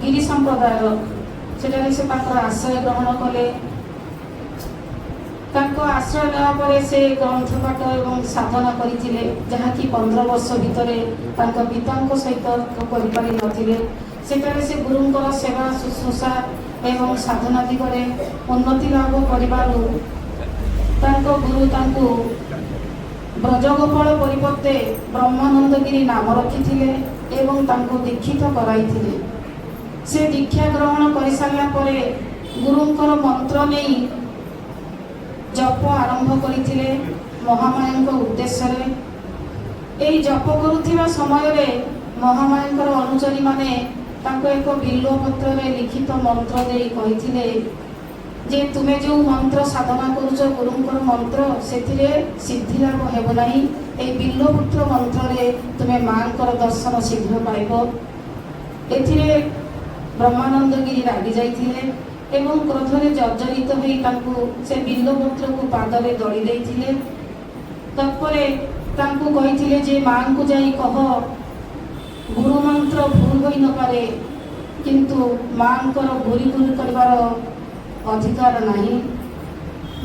ଗିରି ସମ୍ପ୍ରଦାୟର ସେଠାରେ ସେ ତାଙ୍କର ଆଶ୍ରୟ ଗ୍ରହଣ କଲେ। ତାଙ୍କ ଆଶ୍ରୟ ନେବା ପରେ ସେ ଗ୍ରନ୍ଥ ପାଠ ଏବଂ ସାଧନା କରିଥିଲେ, ଯାହାକି 15 ବର୍ଷ ଭିତରେ ତାଙ୍କ ପିତାଙ୍କ ସହିତ କରିପାରିନଥିଲେ। ସେଠାରେ ସେ ଗୁରୁଙ୍କର ସେବା ଶୁଶ୍ରୂଷା ଏବଂ ସାଧନା ଦିଗରେ ଉନ୍ନତି ଲାଭ କରିବାରୁ ତାଙ୍କ ଗୁରୁ ତାଙ୍କୁ ବ୍ରଜଗୋପାଳ ପରିବର୍ତ୍ତେ ବ୍ରହ୍ମାନନ୍ଦଗିରି ନାମ ରଖିଥିଲେ ଏବଂ ତାଙ୍କୁ ଦୀକ୍ଷିତ କରାଇଥିଲେ। ସେ ଦୀକ୍ଷା ଗ୍ରହଣ କରିସାରିଲା ପରେ ଗୁରୁଙ୍କର ମନ୍ତ୍ର ନେଇ ଜପ ଆରମ୍ଭ କରିଥିଲେ ମହାମାୟାଙ୍କ ଉଦ୍ଦେଶ୍ୟରେ। ଏହି ଜପ କରୁଥିବା ସମୟରେ ମହାମାୟାଙ୍କର ଅନୁଚରୀମାନେ ତାଙ୍କୁ ଏକ ବିଲ୍ୱପତ୍ରରେ ଲିଖିତ ମନ୍ତ୍ର ଦେଇ କହିଥିଲେ ଯେ ତୁମେ ଯେଉଁ ମନ୍ତ୍ର ସାଧନା କରୁଛ ଗୁରୁଙ୍କର ମନ୍ତ୍ର, ସେଥିରେ ସିଦ୍ଧିଲାଭ ହେବ ନାହିଁ। ଏହି ବିଲ୍ୱପତ୍ର ମନ୍ତ୍ରରେ ତୁମେ ମାଙ୍କର ଦର୍ଶନ ଶୀଘ୍ର ପାଇବ। ଏଥିରେ ବ୍ରହ୍ମାନନ୍ଦଗିରି ରାଗି ଯାଇଥିଲେ ଏବଂ କ୍ରୋଧରେ ଜର୍ଜରିତ ହୋଇ ତାଙ୍କୁ ସେ ବିଲ୍ୱପତ୍ରକୁ ପାଦରେ ଦଳି ଦେଇଥିଲେ। ତାପରେ ତାଙ୍କୁ କହିଥିଲେ ଯେ ମାଙ୍କୁ ଯାଇ କହ ଗୁରୁ ମନ୍ତ୍ର ଭୁଲ ହୋଇନପାରେ, କିନ୍ତୁ ମାଙ୍କର ଭୁରି ଭୁରି କରିବାର ଅଧିକାର ନାହିଁ।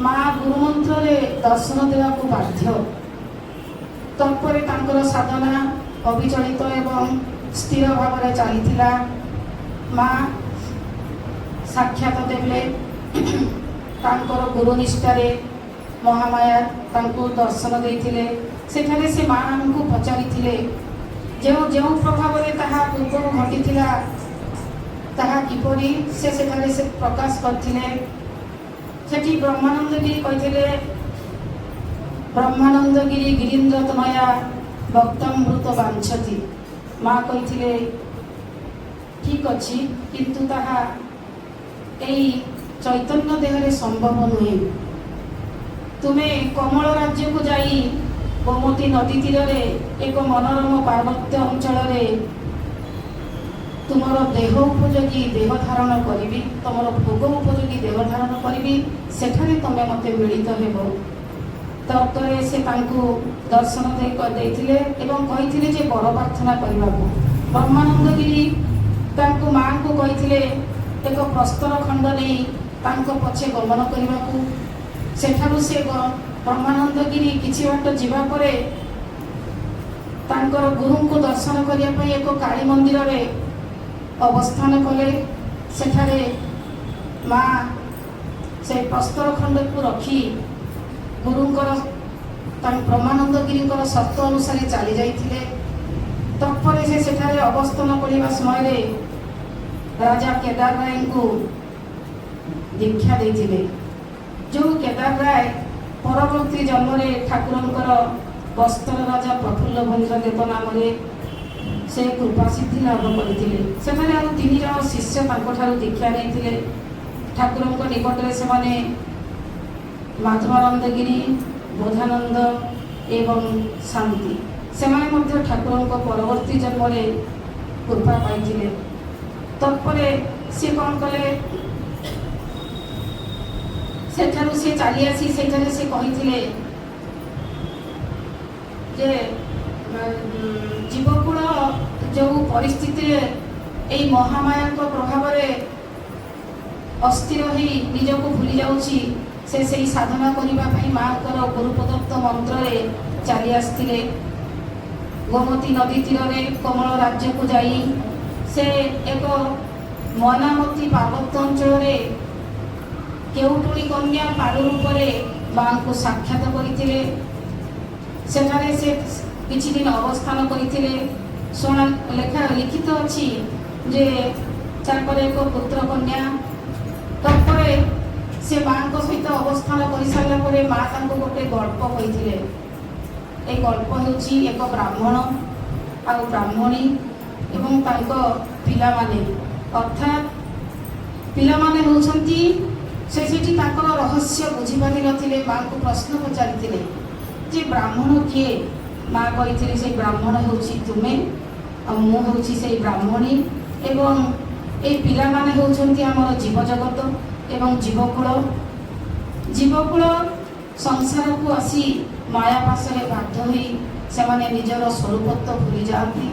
ମା ଗୁରୁମନ୍ତ୍ରରେ ଦର୍ଶନ ଦେବାକୁ ବାଧ୍ୟ। ତତ୍ପରେ ତାଙ୍କର ସାଧନା ଅବିଚଳିତ ଏବଂ ସ୍ଥିର ଭାବରେ ଚାଲିଥିଲା। ମା ସାକ୍ଷାତ ଦେଲେ ତାଙ୍କର ଗୁରୁନିଷ୍ଠାରେ ମହାମାୟା ତାଙ୍କୁ ଦର୍ଶନ ଦେଇଥିଲେ। ସେଠାରେ ସେ ମାଙ୍କୁ ପଚାରିଥିଲେ ଯେଉଁ ପ୍ରଭାବରେ ତାହା ପୂର୍ବରୁ ଘଟିଥିଲା ତାହା କିପରି ସେ ସେଠାରେ ସେ ପ୍ରକାଶ କରିଥିଲେ। ସେଠି ବ୍ରହ୍ମାନନ୍ଦଗିରି କହିଥିଲେ, ବ୍ରହ୍ମାନନ୍ଦଗିରି ଗିରୀନ୍ଦ୍ର ତନୟା ଭକ୍ତାମୃତ ବାଞ୍ଛତି। ମା କହିଥିଲେ ଠିକ୍ ଅଛି, କିନ୍ତୁ ତାହା ଏଇ ଚୈତନ୍ୟ ଦେହରେ ସମ୍ଭବ ନୁହେଁ। ତୁମେ କମଳ ରାଜ୍ୟକୁ ଯାଇ ଗୋମତୀ ନଦୀ ତୀରରେ ଏକ ମନୋରମ ପାର୍ବତ୍ୟ ଅଞ୍ଚଳରେ ତୁମର ଦେହ ଉପଯୋଗୀ ଦେହ ଧାରଣ କରିବି, ତୁମର ଭୋଗ ଉପଯୋଗୀ ଦେହ ଧାରଣ କରିବି, ସେଠାରେ ତୁମେ ମୋତେ ମିଳିତ ହେବ। ତର୍କରେ ସେ ତାଙ୍କୁ ଦର୍ଶନ ଦେଇଥିଲେ ଏବଂ କହିଥିଲେ ଯେ ବର ପ୍ରାର୍ଥନା କରିବାକୁ। ବ୍ରହ୍ମାନନ୍ଦଗିରି ତାଙ୍କୁ ମାଙ୍କୁ କହିଥିଲେ ଏକ ପ୍ରସ୍ତର ଖଣ୍ଡ ନେଇ ତାଙ୍କ ପଛେ ଗମନ କରିବାକୁ। ସେଠାରୁ ସେ ବ୍ରହ୍ମାନନ୍ଦଗିରି କିଛି ବାଟ ଯିବା ପରେ ତାଙ୍କର ଗୁରୁଙ୍କୁ ଦର୍ଶନ କରିବା ପାଇଁ ଏକ କାଳୀ ମନ୍ଦିରରେ ଅବସ୍ଥାନ କଲେ। ସେଠାରେ ମା ସେ ପ୍ରସ୍ତର ଖଣ୍ଡକୁ ରଖି ଗୁରୁଙ୍କର ବ୍ରହ୍ମାନନ୍ଦଗିରିଙ୍କର ସର୍ତ୍ତ ଅନୁସାରେ ଚାଲି ଯାଇଥିଲେ। ତତ୍ପରେ ସେ ସେଠାରେ ଅବସ୍ଥାନ କରିବା ସମୟରେ ରାଜା କେଦାର ରାୟଙ୍କୁ ଦୀକ୍ଷା ଦେଇଥିଲେ। ଯେଉଁ କେଦାର ରାୟ ପରବର୍ତ୍ତୀ ଜନ୍ମରେ ଠାକୁରଙ୍କର ବସ୍ତ୍ର ରାଜା ପ୍ରଫୁଲ୍ଲ ଭଞ୍ଜଦେବ ନାମରେ ସେ କୃପା ସିଦ୍ଧି ଲାଭ କରିଥିଲେ। ସେଠାରେ ଆଉ 3 ଜଣ ଶିଷ୍ୟ ତାଙ୍କଠାରୁ ଦୀକ୍ଷା ନେଇଥିଲେ। ଠାକୁରଙ୍କ ନିକଟରେ ସେମାନେ ମାଧବାନନ୍ଦଗିରି, ବୋଧାନନ୍ଦ ଏବଂ ଶାନ୍ତି, ସେମାନେ ମଧ୍ୟ ଠାକୁରଙ୍କ ପରବର୍ତ୍ତୀ ଜନ୍ମରେ କୃପା ପାଇଥିଲେ। ତତ୍ପରେ ସେ କ'ଣ କଲେ, ସେଠାରୁ ସେ ଚାଲି ଆସି ସେଠାରେ ସେ କହିଥିଲେ ଯେ ଜୀବକୁଳ ଯେଉଁ ପରିସ୍ଥିତିରେ ଏଇ ମହାମାୟାଙ୍କ ପ୍ରଭାବରେ ଅସ୍ଥିର ହୋଇ ନିଜକୁ ଭୁଲି ଯାଉଛି, ସେ ସେହି ସାଧନା କରିବା ପାଇଁ ମାଙ୍କର ଗୁରୁପ୍ରଦତ୍ତ ମନ୍ତ୍ରରେ ଚାଲି ଆସିଥିଲେ। ଗୋମତୀ ନଦୀ ତୀରରେ କମଳ ରାଜ୍ୟକୁ ଯାଇ ସେ ଏକ ମୟନାମତୀ ପାର୍ବତ୍ୟ ଅଞ୍ଚଳରେ କେଉଟୁଳି କନ୍ୟା ପାରୁ ରୂପରେ ମାଙ୍କୁ ସାକ୍ଷାତ କରିଥିଲେ। ସେଠାରେ ସେ କିଛି ଦିନ ଅବସ୍ଥାନ କରିଥିଲେ। ଲିଖିତ ଅଛି ଯେ ତାଙ୍କର ଏକ ପୁତ୍ର କନ୍ୟା। ତାପରେ ସେ ମାଙ୍କ ସହିତ ଅବସ୍ଥାନ କରିସାରିଲା ପରେ ମା ତାଙ୍କୁ ଗୋଟେ ଗଳ୍ପ କହିଥିଲେ। এই ଗଳ୍ପ ହେଉଛି ଏକ ବ୍ରାହ୍ମଣ ଆଉ ବ୍ରାହ୍ମଣୀ ଏବଂ ତାଙ୍କ ପିଲାମାନେ, ଅର୍ଥାତ୍ ପିଲାମାନେ ହେଉଛନ୍ତି ସେ ସେଠି ତାଙ୍କର ରହସ୍ୟ ବୁଝିପାରିନଥିଲେ। ମାଙ୍କୁ ପ୍ରଶ୍ନ ପଚାରିଥିଲେ ଯେ ବ୍ରାହ୍ମଣ କିଏ? ମା କହିଥିଲେ ସେଇ ବ୍ରାହ୍ମଣ ହେଉଛି ତୁମେ ଆଉ ମୁଁ ହେଉଛି ସେଇ ବ୍ରାହ୍ମଣୀ, ଏବଂ এই ପିଲାମାନେ ହେଉଛନ୍ତି ଆମର ଜୀବଜଗତ ଏବଂ ଜୀବକୁଳ। ଜୀବକୁଳ ସଂସାରକୁ ଆସି ମାୟା ପାଶରେ ବାଧ୍ୟ ହୋଇ ସେମାନେ ନିଜର ସ୍ୱରୂପତ୍ୱ ଭୁଲି ଯାଆନ୍ତି।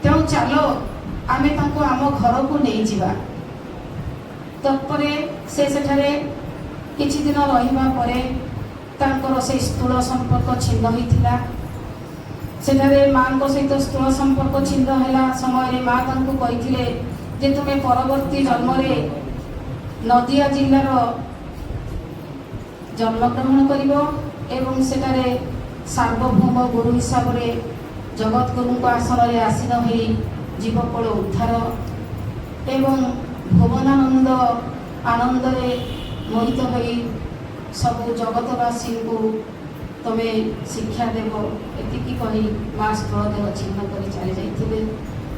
ତେଣୁ ଚାଲ ଆମେ ତାଙ୍କୁ ଆମ ଘରକୁ ନେଇଯିବା। ତତ୍ପରେ ସେ ସେଠାରେ କିଛି ଦିନ ରହିବା ପରେ ତାଙ୍କର ସେଇ ସ୍ଥୂଳ ସମ୍ପର୍କ ଛିନ୍ନ ହୋଇଥିଲା। ସେଠାରେ ମାଙ୍କ ସହିତ ସ୍ଥୂଳ ସମ୍ପର୍କ ଛିନ୍ନ ହେଲା ସମୟରେ ମା ତାଙ୍କୁ କହିଥିଲେ ଯେ ତୁମେ ପରବର୍ତ୍ତୀ ଜନ୍ମରେ ନଦିଆ ଜିଲ୍ଲାର ଜନ୍ମଗ୍ରହଣ କରିବ ଏବଂ ସେଠାରେ ସାର୍ବଭୌମ ଗୁରୁ ହିସାବରେ ଜଗତଗୁରୁଙ୍କ ଆସନରେ ଆସୀନ ହୋଇ ଜୀବକୁଳ ଉଦ୍ଧାର ଏବଂ ଭୁବନାନନ୍ଦ ଆନନ୍ଦରେ ମୋହିତ ହୋଇ ସବୁ ଜଗତବାସୀଙ୍କୁ ତମେ ଶିକ୍ଷା ଦେବ, ଏତିକି କହି ମା ସ୍ଥଳଦେହ ଛିନ୍ନ କରି ଚାଲି ଯାଇଥିଲେ।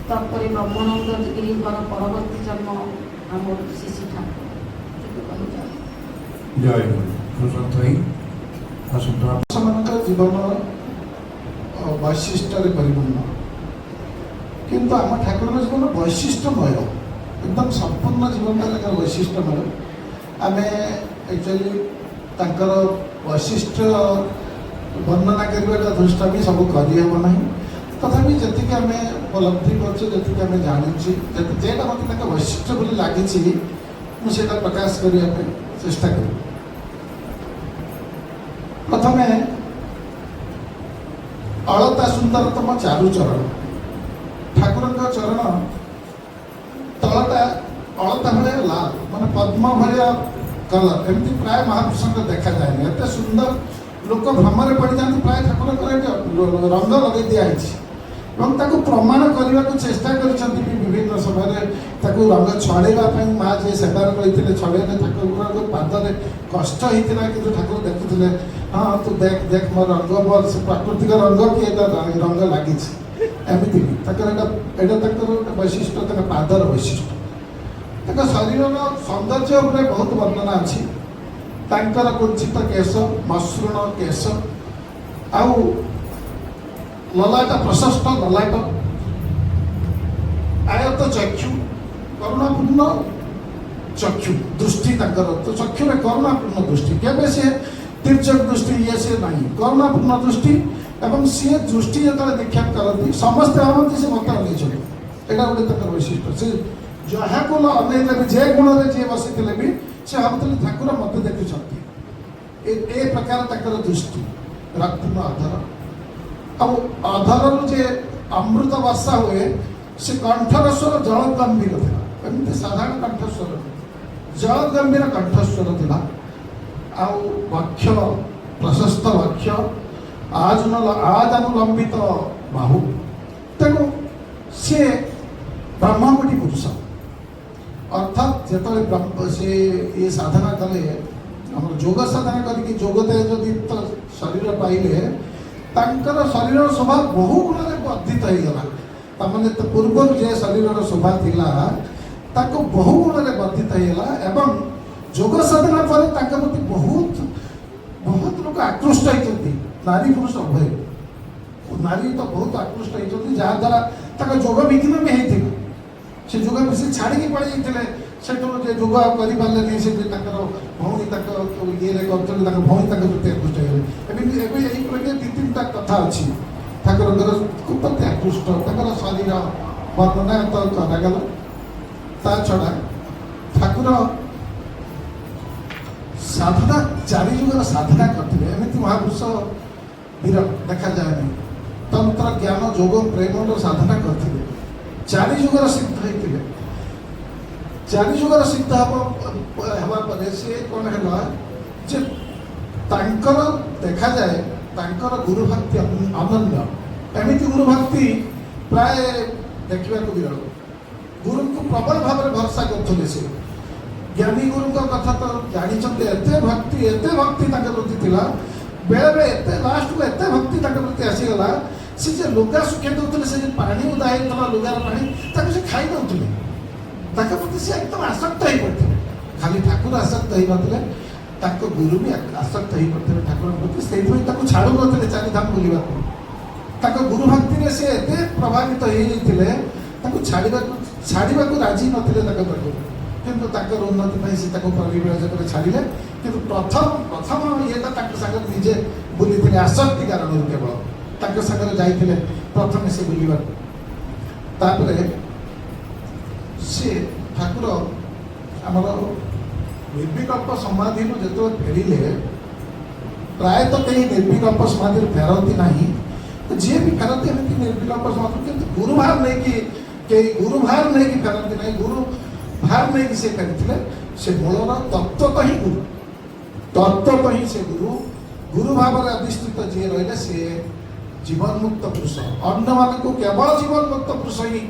ତାପରେ ବ୍ରହ୍ମାନନ୍ଦଗିରିଙ୍କର ପରବର୍ତ୍ତୀ ଜନ୍ମ ଆମର ଶିଶୁ ଠାକୁର। ଜୟ ସେମାନଙ୍କର ଜୀବନ ବୈଶିଷ୍ଟ୍ୟରେ ପରିପୂର୍ଣ୍ଣ, କିନ୍ତୁ ଆମ ଠାକୁରଙ୍କ ଜୀବନ ବୈଶିଷ୍ଟ୍ୟମୟ, ଏକଦମ ସମ୍ପୂର୍ଣ୍ଣ ଜୀବନଟା ତାଙ୍କର ବୈଶିଷ୍ଟ୍ୟମୟ। ଆମେ ଆକ୍ଚୁଆଲି ତାଙ୍କର ବୈଶିଷ୍ଟ୍ୟ ବର୍ଣ୍ଣନା କରିବାଟା ଦୃଷ୍ଟି ବି ସବୁ କରିହେବ ନାହିଁ। ତଥାପି ଯେତିକି ଆମେ ଉପଲବ୍ଧି କରୁଛେ, ଯେତିକି ଆମେ ଜାଣିଛୁ, ଯେଟା ମୋତେ ତାଙ୍କ ବୈଶିଷ୍ଟ୍ୟ ବୋଲି ଲାଗିଛି ମୁଁ ସେଇଟା ପ୍ରକାଶ କରିବା ପାଇଁ ଚେଷ୍ଟା କରିବି। ପ୍ରଥମେ ଅଳତା ସୁନ୍ଦରତମ ଚାରୁଚରଣ। ଠାକୁରଙ୍କ ଚରଣ ତଳଟା ଅଳତା ଭଳିଆ ଲାଲ, ମାନେ ପଦ୍ମ ଭଳିଆ କଲର, ଏମିତି ପ୍ରାୟ ମହାପୁରୁଷଙ୍କ ଦେଖାଯାଏନି। ଏତେ ସୁନ୍ଦର ଲୋକ ଭ୍ରମରେ ପଡ଼ିଯାନ୍ତି, ପ୍ରାୟ ଠାକୁରଙ୍କର ଏଠି ରଙ୍ଗ ଲଗେଇ ଦିଆହେଇଛି। ଏବଂ ତାକୁ ପ୍ରମାଣ କରିବାକୁ ଚେଷ୍ଟା କରିଛନ୍ତି ବି ବିଭିନ୍ନ ସମୟରେ। ତାକୁ ରଙ୍ଗ ଛଡ଼େଇବା ପାଇଁ ମା ଯିଏ ସେବାରେ ରହିଥିଲେ ଛଡ଼େଇଲେ ଠାକୁରଙ୍କ ପାଦରେ କଷ୍ଟ ହେଇଥିଲା, କିନ୍ତୁ ଠାକୁର ଦେଖୁଥିଲେ, ହଁ ତୁ ଦେଖ ଦେଖ ମୋ ରଙ୍ଗ ମୋର ସେ ପ୍ରାକୃତିକ ରଙ୍ଗ କି ଏଇଟା ରଙ୍ଗ ଲାଗିଛି। ଏମିତି ବି ତାଙ୍କର ଏଇଟା ତାଙ୍କର ଗୋଟେ ବୈଶିଷ୍ଟ୍ୟ, ତାଙ୍କ ପାଦର ବୈଶିଷ୍ଟ୍ୟ। ତାଙ୍କ ଶରୀରର ସୌନ୍ଦର୍ଯ୍ୟ ଉପରେ ବହୁତ ବର୍ଣ୍ଣନା ଅଛି। ତାଙ୍କର କୁଞ୍ଚିତ କେଶ, ମସୃଣ କେଶ, ଆଉ ଲଲାଟ, ପ୍ରଶସ୍ତ ଲଲାଟ, ଆୟତ ଚକ୍ଷୁ, କରୁଣାପୂର୍ଣ୍ଣ ଚକ୍ଷୁ ଦୃଷ୍ଟି ତାଙ୍କର। ତ ଚକ୍ଷୁରେ କରୁଣାପୂର୍ଣ୍ଣ ଦୃଷ୍ଟି, କେବେ ସେ ତୀର୍ଯ୍ୟକ ଦୃଷ୍ଟି ଇଏ ସେ ନାହିଁ, କରୁଣାପୂର୍ଣ୍ଣ ଦୃଷ୍ଟି। ଏବଂ ସିଏ ଦୃଷ୍ଟି ଯେତେବେଳେ ନିକ୍ଷେପ କରନ୍ତି ସମସ୍ତେ ଭାବନ୍ତି ସେ ମୋତେ ଅନେଇଛନ୍ତି। ଏଇଟା ଗୋଟେ ତାଙ୍କର ବୈଶିଷ୍ଟ୍ୟ। ସେ ଯାହାକୁ ଅନେଇଲେ ବି, ଯେ ଗୁଣରେ ଯିଏ ବସିଥିଲେ ବି ସେ ଭାବୁଥିଲେ ଠାକୁର ମୋତେ ଦେଖୁଛନ୍ତି। ଏ ପ୍ରକାର ତାଙ୍କର ଦୃଷ୍ଟି। ରକ୍ତପୂର୍ଣ୍ଣ ଅଧର, ଆଉ ଅଧରରୁ ଯେ ଅମୃତ ବର୍ଷା ହୁଏ, ସେ କଣ୍ଠର ସ୍ୱର ଜଳ ଗମ୍ଭୀର ଥିଲା। ଏମିତି ସାଧାରଣ କଣ୍ଠସ୍ୱର, ଜଳ ଗମ୍ଭୀର କଣ୍ଠସ୍ୱର ଥିଲା। ଆଉ ବକ୍ଷ, ପ୍ରଶସ୍ତ ବକ୍ଷ, ଆଜାନୁଲମ୍ବିତ ବାହୁ। ତେଣୁ ସିଏ ବ୍ରହ୍ମକୁଟି ପୁରୁଷ। ଅର୍ଥାତ୍ ଯେତେବେଳେ ସେ ଇଏ ସାଧନା କଲେ, ଆମର ଯୋଗ ସାଧନା କରିକି ଯୋଗତେଜଦୀପ୍ତ ଶରୀର ପାଇଲେ, ତାଙ୍କର ଶରୀରର ଶୋଭା ବହୁ ଗୁଣରେ ବର୍ଦ୍ଧିତ ହେଇଗଲା। ତାମାନେ ପୂର୍ବରୁ ଯେ ଶରୀରର ଶୋଭା ଥିଲା ତାକୁ ବହୁ ଗୁଣରେ ବର୍ଦ୍ଧିତ ହେଇଗଲା। ଏବଂ ଯୋଗ ସାଧନା ପରେ ତାଙ୍କ ପ୍ରତି ବହୁତ ଲୋକ ଆକୃଷ୍ଟ ହେଇଛନ୍ତି, ନାରୀ ପୁରୁଷ ଉଭୟ। ନାରୀ ତ ବହୁତ ଆକୃଷ୍ଟ ହେଇଛନ୍ତି, ଯାହାଦ୍ୱାରା ତାଙ୍କ ଯୋଗ ବିଘ୍ନ ବି ହେଇଥିଲା। ସେ ଯୋଗ ସେ ଛାଡ଼ିକି ପଳେଇ ଯାଇଥିଲେ, ସେଠୁ ଯେ ଯୋଗ ଆଉ କରିପାରିଲେନି, ସେ ତାଙ୍କର ଭଉଣୀ ତାଙ୍କ ଇଏରେ କରୁଥିଲେ, ତାଙ୍କ ଭଉଣୀ ତାଙ୍କ ପ୍ରତି ଆକୃଷ୍ଟ ହେଇଗଲେ। ଏବେ ଏଇ ପ୍ରକାର 2-3ଟା କଥା ଅଛି ଠାକୁରଙ୍କର ପ୍ରତି ଆକୃଷ୍ଟ। ତାଙ୍କର ଶରୀର ବର୍ଣ୍ଣନା ତ କରାଗଲା। ତା ଛଡ଼ା ଠାକୁର ସାଧନା, 4 ଯୁଗର ସାଧନା କରିଥିଲେ। ଏମିତି ମହାପୁରୁଷ ବୀର ଦେଖାଯାଏନି। ତନ୍ତ୍ର, ଜ୍ଞାନ, ଯୋଗ, ପ୍ରେମର ସାଧନା କରିଥିଲେ। 4 ଯୁଗର ସିଦ୍ଧ ହେଇଥିଲେ। 4 ଯୁଗର ସିଦ୍ଧ ହେବା ପରେ ସେ କ'ଣ ହେଲା ଯେ ତାଙ୍କର ଦେଖାଯାଏ ତାଙ୍କର ଗୁରୁ ଭକ୍ତି ଅନନ୍ୟ। ଏମିତି ଗୁରୁ ଭକ୍ତି ପ୍ରାୟ ଦେଖିବାକୁ ବିରଳ। ଗୁରୁଙ୍କୁ ପ୍ରବଳ ଭାବରେ ଭରସା କରୁଥିଲେ ସେ। ଜ୍ଞାନୀ ଗୁରୁଙ୍କ କଥା ତ ଜାଣିଛନ୍ତି, ଏତେ ଭକ୍ତି ତାଙ୍କ ପ୍ରତି ଥିଲା। ବେଳେବେଳେ ଏତେ ଲାଷ୍ଟକୁ ଏତେ ଭକ୍ତି ତାଙ୍କ ପ୍ରତି ଆସିଗଲା, ସେ ଯେ ଲୁଗା ଶୁଖେଇ ଦେଉଥିଲେ, ସେ ଯେ ପାଣି ଉଦା ହେଇଥିଲା ଲୁଗାର ପାଣି, ତାକୁ ସେ ଖାଇ ଦେଉଥିଲେ। ତାଙ୍କ ପ୍ରତି ସେ ଏକଦମ ଆସକ୍ତ ହେଇପଡ଼ିଥିଲେ। ଖାଲି ଠାକୁର ଆସକ୍ତ ହେଇନଥିଲେ, ତାଙ୍କ ଗୁରୁ ବି ଆସକ୍ତ ହେଇପଡ଼ିଥିଲେ ଠାକୁରଙ୍କ ପ୍ରତି। ସେଇଥିପାଇଁ ତାକୁ ଛାଡ଼ୁନଥିଲେ 4 ଧାମ ବୁଲିବାକୁ। ତାଙ୍କ ଗୁରୁ ଭକ୍ତିରେ ସେ ଏତେ ପ୍ରଭାବିତ ହେଇଯାଇଥିଲେ, ତାକୁ ଛାଡ଼ିବାକୁ ରାଜି ନଥିଲେ ତାଙ୍କ ପାଖକୁ। କିନ୍ତୁ ତାଙ୍କର ଉନ୍ନତି ପାଇଁ ସେ ତାକୁ ପରିବ୍ରାଜକରେ ଛାଡ଼ିଲେ। କିନ୍ତୁ ପ୍ରଥମ ଇଏଟା ତାଙ୍କ ସାଙ୍ଗରେ ନିଜେ ବୁଲିଥିଲେ, ଆସକ୍ତି କାରଣରୁ କେବଳ ତାଙ୍କ ସାଙ୍ଗରେ ଯାଇଥିଲେ ପ୍ରଥମେ ସେ ବୁଲିବାକୁ। ତାପରେ ସେ ଠାକୁର ଆମର ନିର୍ବିକଳ୍ପ ସମାଧିରୁ ଯେତେବେଳେ ଫେରିଲେ, ପ୍ରାୟତଃ କେହି ନିର୍ବିକଳ୍ପ ସମାଧିରୁ ଫେରନ୍ତି ନାହିଁ। ଯିଏ ବି ଫେରନ୍ତି ଏମିତି ନିର୍ବିକଳ୍ପ ସମାଧି, କିନ୍ତୁ ଗୁରୁଭାର ନେଇକି କେହି ଗୁରୁଭାର ନେଇକି ଫେରନ୍ତି ନାହିଁ। ଗୁରୁଭାର ନେଇକି ସେ ଫେରିଥିଲେ। ସେ ମୂଳର ତତ୍ତ୍ୱତଃ ହିଁ ଗୁରୁ, ତତ୍ତ୍ୱତଃ ହିଁ ସେ ଗୁରୁ ଭାବରେ ଅଧିଷ୍ଠିତ ଯିଏ ରହିଲେ ସିଏ ଜୀବନମୁକ୍ତ ପୁରୁଷ। ଅନ୍ୟମାନଙ୍କୁ କେବଳ ଜୀବନମୁକ୍ତ ପୁରୁଷ ହିଁ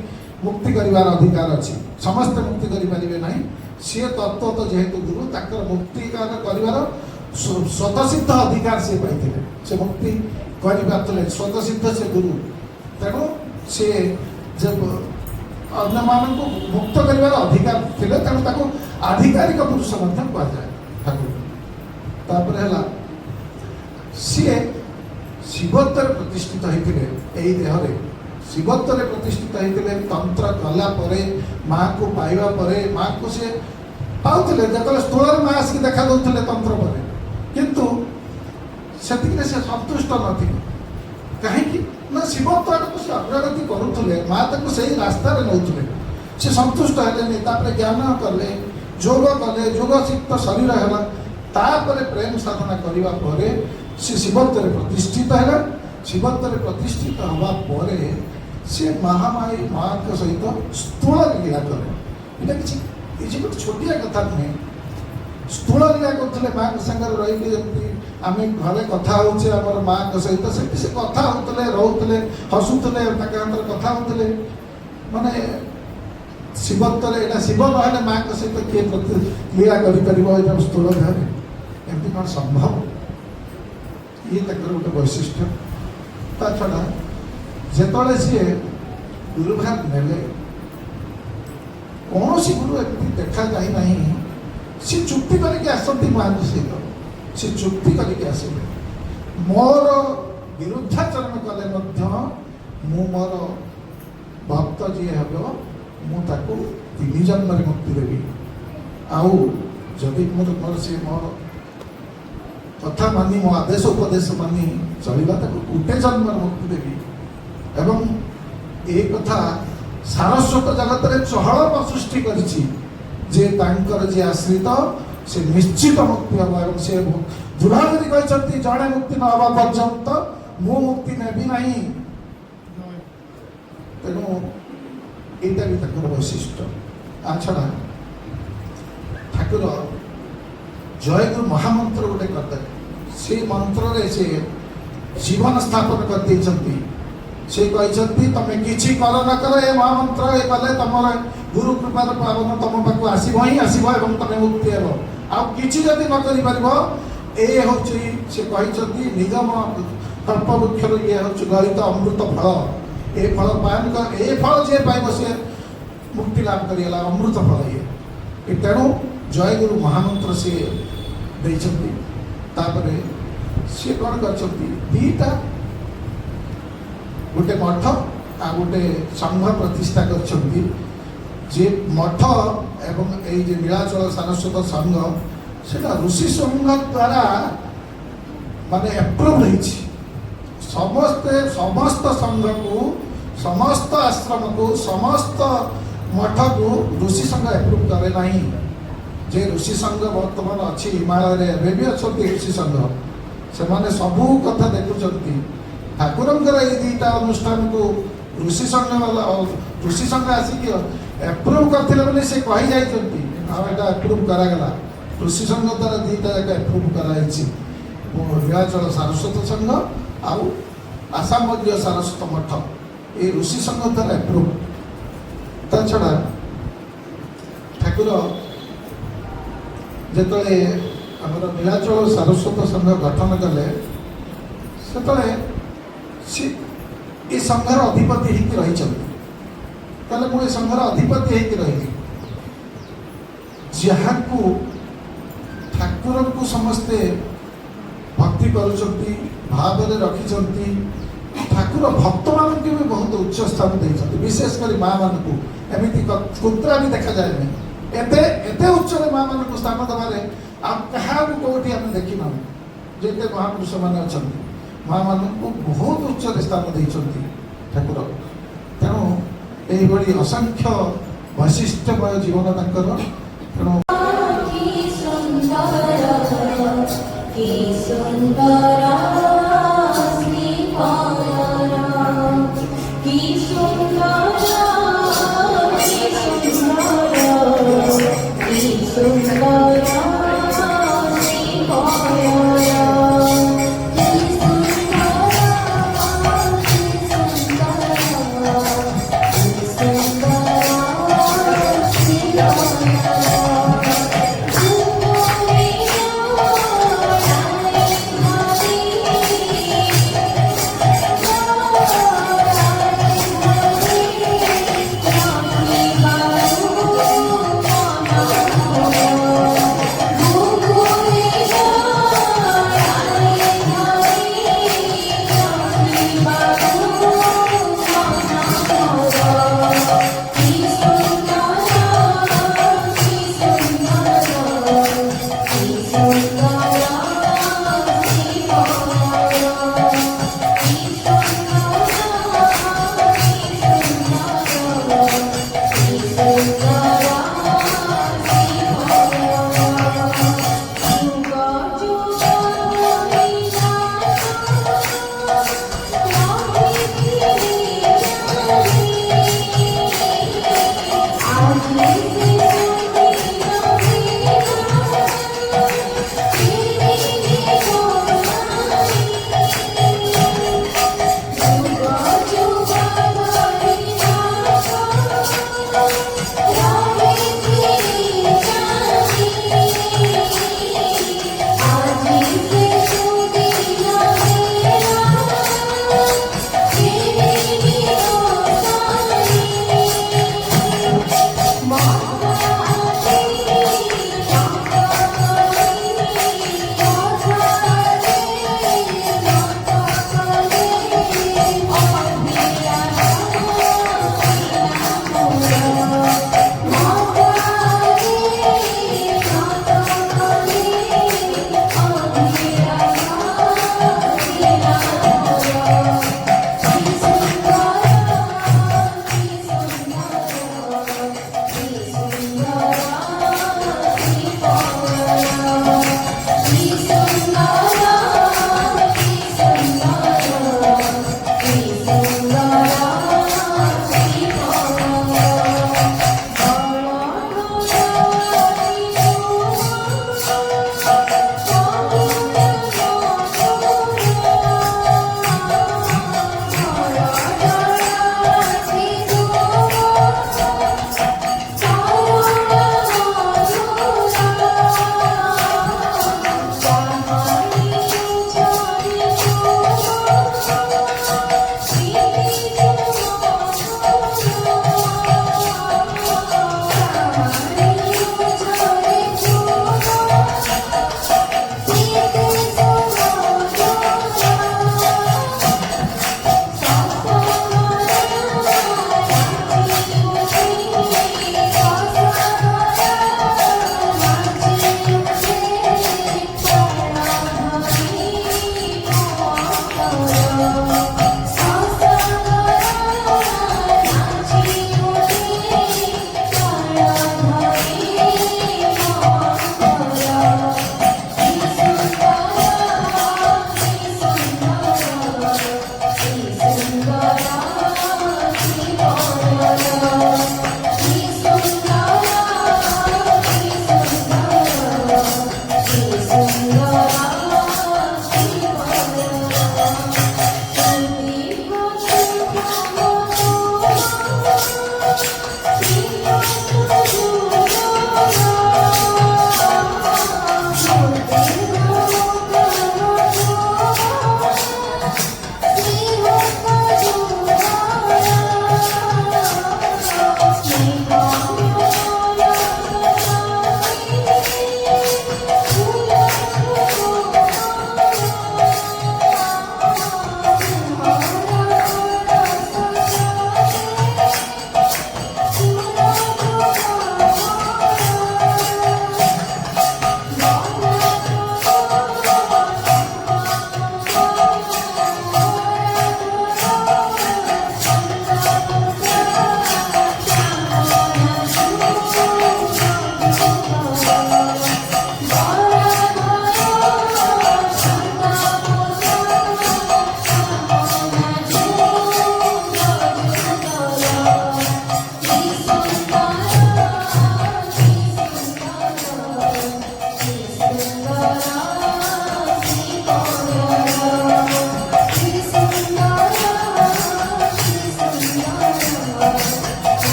ମୁକ୍ତି କରିବାର ଅଧିକାର ଅଛି, ସମସ୍ତେ ମୁକ୍ତି କରିପାରିବେ ନାହିଁ। ସିଏ ତତ୍ତ୍ୱତଃ ଯେହେତୁ ଗୁରୁ, ତାଙ୍କର ମୁକ୍ତି କରିବାର ସ୍ୱତଃସିଦ୍ଧ ଅଧିକାର ସିଏ ପାଇଥିଲେ। ସେ ମୁକ୍ତି କରିପାରୁଥିଲେ, ସ୍ୱତଃସିଦ୍ଧ ସେ ଗୁରୁ। ତେଣୁ ସିଏ ଯେ ଅନ୍ୟମାନଙ୍କୁ ମୁକ୍ତ କରିବାର ଅଧିକାର ଥିଲେ, ତେଣୁ ତାକୁ ଆଧିକାରିକ ପୁରୁଷ ମଧ୍ୟ କୁହାଯାଏ ଠାକୁର। ତାପରେ ହେଲା ସିଏ ଶିବତ୍ୱରେ ପ୍ରତିଷ୍ଠିତ ହେଇଥିଲେ। ଏଇ ଦେହରେ ଶିବତ୍ୱରେ ପ୍ରତିଷ୍ଠିତ ହେଇଥିଲେ। ତନ୍ତ୍ର କଲା ପରେ, ମାଆକୁ ପାଇବା ପରେ, ମାଆକୁ ସେ ପାଉଥିଲେ। ଯେତେବେଳେ ସ୍ଥୂଳରେ ମା ଆସିକି ଦେଖା ଦେଉଥିଲେ ତନ୍ତ୍ର ପରେ, କିନ୍ତୁ ସେତିକିରେ ସେ ସନ୍ତୁଷ୍ଟ ନଥିଲେ। କାହିଁକି ନା ଶିବତ୍ୱ ଆଡ଼କୁ ସେ ଅଗ୍ରଗତି କରୁଥିଲେ, ମା ତାକୁ ସେଇ ରାସ୍ତାରେ ନେଉଥିଲେ। ସେ ସନ୍ତୁଷ୍ଟ ହେଲେନି। ତାପରେ ଜ୍ଞାନ କଲେ, ଯୋଗ କଲେ, ଯୋଗ ସିକ୍ତ ଶରୀର ହେଲା। ତାପରେ ପ୍ରେମ ସାଧନା କରିବା ପରେ ସେ ଶିବତ୍ୱରେ ପ୍ରତିଷ୍ଠିତ ହେଲା। ଶିବତ୍ୱରେ ପ୍ରତିଷ୍ଠିତ ହେବା ପରେ ସେ ମହାମାୟୀ ମାଙ୍କ ସହିତ ସ୍ଥୂଳ ଲୀଳା କଲେ। ଏଇଟା କିଛି ଗୋଟେ ଛୋଟିଆ କଥା ନୁହେଁ। ସ୍ଥୂଳ ଲୀଳା କରୁଥିଲେ ମାଆଙ୍କ ସାଙ୍ଗରେ ରହିକି, ଯେମିତି ଆମେ ଘରେ କଥା ହଉଛେ ଆମର ମାଆଙ୍କ ସହିତ, ସେମିତି ସେ କଥା ହଉଥିଲେ, ରହୁଥିଲେ, ହସୁଥିଲେ, ତାଙ୍କ ହାତରେ କଥା ହଉଥିଲେ। ମାନେ ଶିବତ୍ୱରେ ଏଇଟା ଶିବ ନହେଲେ ମାଆଙ୍କ ସହିତ କିଏ ଲୀଳା କରିପାରିବ ଏଇଟା ସ୍ଥୂଳ ଦେହରେ? ଏମିତି କ'ଣ ସମ୍ଭବ? ଇଏ ତାଙ୍କର ଗୋଟେ ବୈଶିଷ୍ଟ୍ୟ। ତା ଛଡ଼ା ଯେତେବେଳେ ସିଏ ଗୁରୁଭାର ନେଲେ, କୌଣସି ଗୁରୁ ଏମିତି ଦେଖାଯାଇ ନାହିଁ ସେ ଚୁକ୍ତି କରିକି ଆସନ୍ତି ମାଆଙ୍କ ସହିତ। ସେ ଚୁକ୍ତି କରିକି ଆସିଲେ, ମୋର ବିରୁଦ୍ଧାଚରଣ କଲେ ମଧ୍ୟ ମୁଁ ମୋର ଭକ୍ତ ଯିଏ ହେବ ମୁଁ ତାକୁ 3 ଜନ୍ମରେ ମୁକ୍ତି ଦେବି। ଆଉ ଯଦି ମୋର ସେ ମୋର କଥା ମାନି, ମୋ ଆଦେଶ ଉପଦେଶ ମାନି ଚଳିବା, ତାକୁ 1 ଜନ୍ମରେ ମୁକ୍ତି ଦେବି। ଏବଂ ଏ କଥା ସାରସ୍ୱତ ଜଗତରେ ଚହଳ ସୃଷ୍ଟି କରିଛି ଯେ ତାଙ୍କର ଯିଏ ଆଶ୍ରିତ ସେ ନିଶ୍ଚିତ ମୁକ୍ତି ହେବ। ଏବଂ ସେ ଦୃଢ଼ କରି କହିଛନ୍ତି, ଜଣେ ମୁକ୍ତି ନ ହେବା ପର୍ଯ୍ୟନ୍ତ ମୁଁ ମୁକ୍ତି ନେବି ନାହିଁ। ତେଣୁ ଏଇଟା ବି ତାଙ୍କର ବୈଶିଷ୍ଟ୍ୟ। ତା ଛଡ଼ା ଠାକୁର ଜୟଗୁରୁ ମହାମନ୍ତ୍ର ଗୋଟେ କରିଦେଲେ। ସେଇ ମନ୍ତ୍ରରେ ସେ ଜୀବନ ସ୍ଥାପନ କରିଦେଇଛନ୍ତି। ସେ କହିଛନ୍ତି, ତମେ କିଛି କର ନ କର, ଏ ମହାମନ୍ତ୍ର ଏ କଲେ ତମର ଗୁରୁ କୃପାର ପାବନ ତମ ପାଖକୁ ଆସିବ ହିଁ ଆସିବ ଏବଂ ତମେ ମୁକ୍ତି ହେବ। ଆଉ କିଛି ଯଦି ନ କରିପାରିବ, ଏ ହେଉଛି ସେ କହିଛନ୍ତି ନିଗମ କଳ୍ପବୃକ୍ଷର ଇଏ ହେଉଛି ଗଳିତ ଅମୃତ ଫଳ। ଏ ଫଳ ପାନ ଏ ଫଳ ଯିଏ ପାଇବ ସେ ମୁକ୍ତି ଲାଭ କରିଗଲା, ଅମୃତ ଫଳ ଇଏ। ତେଣୁ ଜୟଗୁରୁ ମହାମନ୍ତ୍ର ସିଏ ଦେଇଛନ୍ତି। ତାପରେ ସିଏ କ'ଣ କରିଛନ୍ତି, 2ଟା ଗୋଟେ ମଠ ଆଉ ଗୋଟେ ସଂଘ ପ୍ରତିଷ୍ଠା କରିଛନ୍ତି। ଯେ ମଠ ଏବଂ ଏଇ ଯେ ନୀଳାଚଳ ସାରସ୍ୱତ ସଂଘ, ସେଟା ଋଷି ସଂଘ ଦ୍ୱାରା ମାନେ ଆପ୍ରୁଭ୍ ହେଇଛି। ସମସ୍ତ ସଂଘକୁ, ସମସ୍ତ ଆଶ୍ରମକୁ, ସମସ୍ତ ମଠକୁ ଋଷି ସଂଘ ଆପ୍ରୁଭ୍ କରେ ନାହିଁ। ଯେ ଋଷି ସଂଘ ବର୍ତ୍ତମାନ ଅଛି ହିମାଳୟରେ, ଏବେ ବି ଅଛନ୍ତି ଋଷି ସଂଘ, ସେମାନେ ସବୁ କଥା ଦେଖୁଛନ୍ତି। ଠାକୁରଙ୍କର ଏଇ 2ଟା ଅନୁଷ୍ଠାନକୁ ଋଷି ସଂଘ ଆସିକି ଆପ୍ରୁଭ୍ କରିଥିଲେ ବୋଲି ସେ କହିଯାଇଛନ୍ତି। ଆଉ ଏଇଟା ଆପ୍ରୁଭ୍ କରାଗଲା, ଋଷି ସଂଘ ଦ୍ୱାରା 2ଟା ଯାକ ଆପ୍ରୁଭ୍ କରାଯାଇଛି। ନୀଳାଚଳ ସାରସ୍ୱତ ସଂଘ ଆଉ ଆସାମଜ୍ୟ ସାରସ୍ୱତ ମଠ, ଏଇ ଋଷି ସଂଘ ଦ୍ୱାରା ଆପ୍ରୁଭ୍। ତା ଛଡ଼ା ଠାକୁର ଯେତେବେଳେ ଆମର ନୀଳାଚଳ ସାରସ୍ୱତ ସଂଘ ଗଠନ କଲେ, ସେତେବେଳେ ସେ ଏ ସଂଘର ଅଧିପତି ହେଇକି ରହିଛନ୍ତି। ତାହେଲେ ମୁଁ ଏ ସଂଘର ଅଧିପତି ହେଇକି ରହିଲି। ଯାହାକୁ ଠାକୁରଙ୍କୁ ସମସ୍ତେ ଭକ୍ତି କରୁଛନ୍ତି, ଭାବରେ ରଖିଛନ୍ତି, ଠାକୁର ଭକ୍ତମାନଙ୍କୁ ବି ବହୁତ ଉଚ୍ଚ ସ୍ଥାନ ଦେଇଛନ୍ତି, ବିଶେଷ କରି ମାଆମାନଙ୍କୁ। ଏମିତି କୁତ୍ରା ବି ଦେଖାଯାଏନି। ଏତେ ଉଚ୍ଚରେ ମାଆମାନଙ୍କୁ ସ୍ଥାନ ଦେବାରେ ଆଉ କାହାକୁ କେଉଁଠି ଆମେ ଦେଖିନାହୁଁ। ଯେତେ ମହାପୁରୁଷମାନେ ଅଛନ୍ତି, ମାଆମାନଙ୍କୁ ବହୁତ ଉଚ୍ଚରେ ସ୍ଥାନ ଦେଇଛନ୍ତି ଠାକୁର। ତେଣୁ ଏଇଭଳି ଅସଂଖ୍ୟ ବୈଶିଷ୍ଟ୍ୟମୟ ଜୀବନ ତାଙ୍କର। ତେଣୁ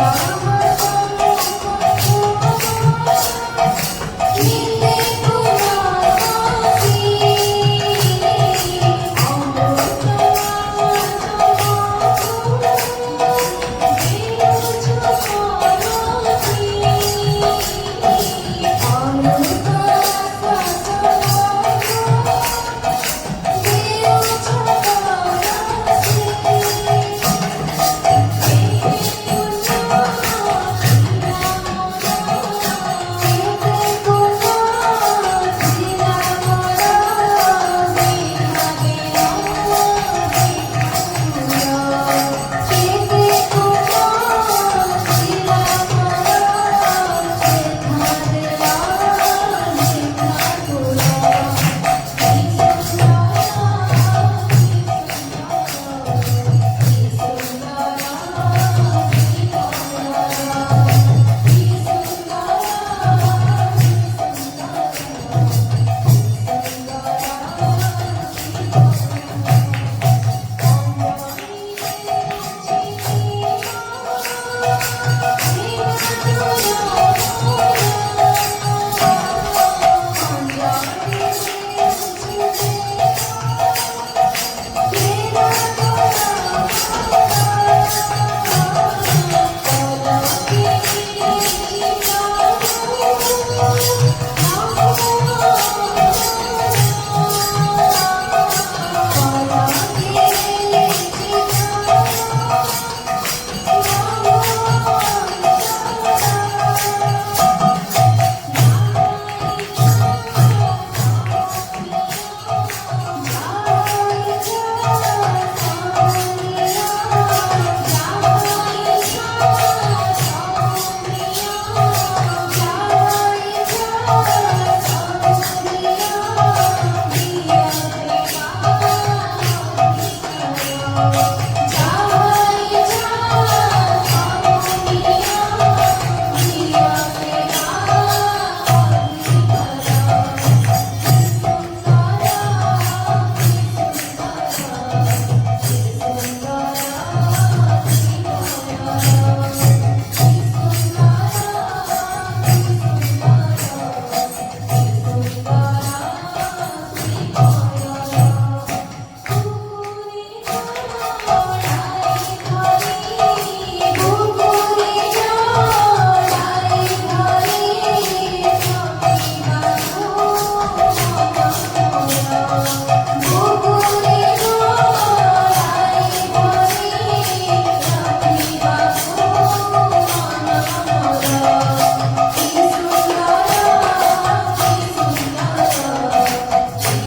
La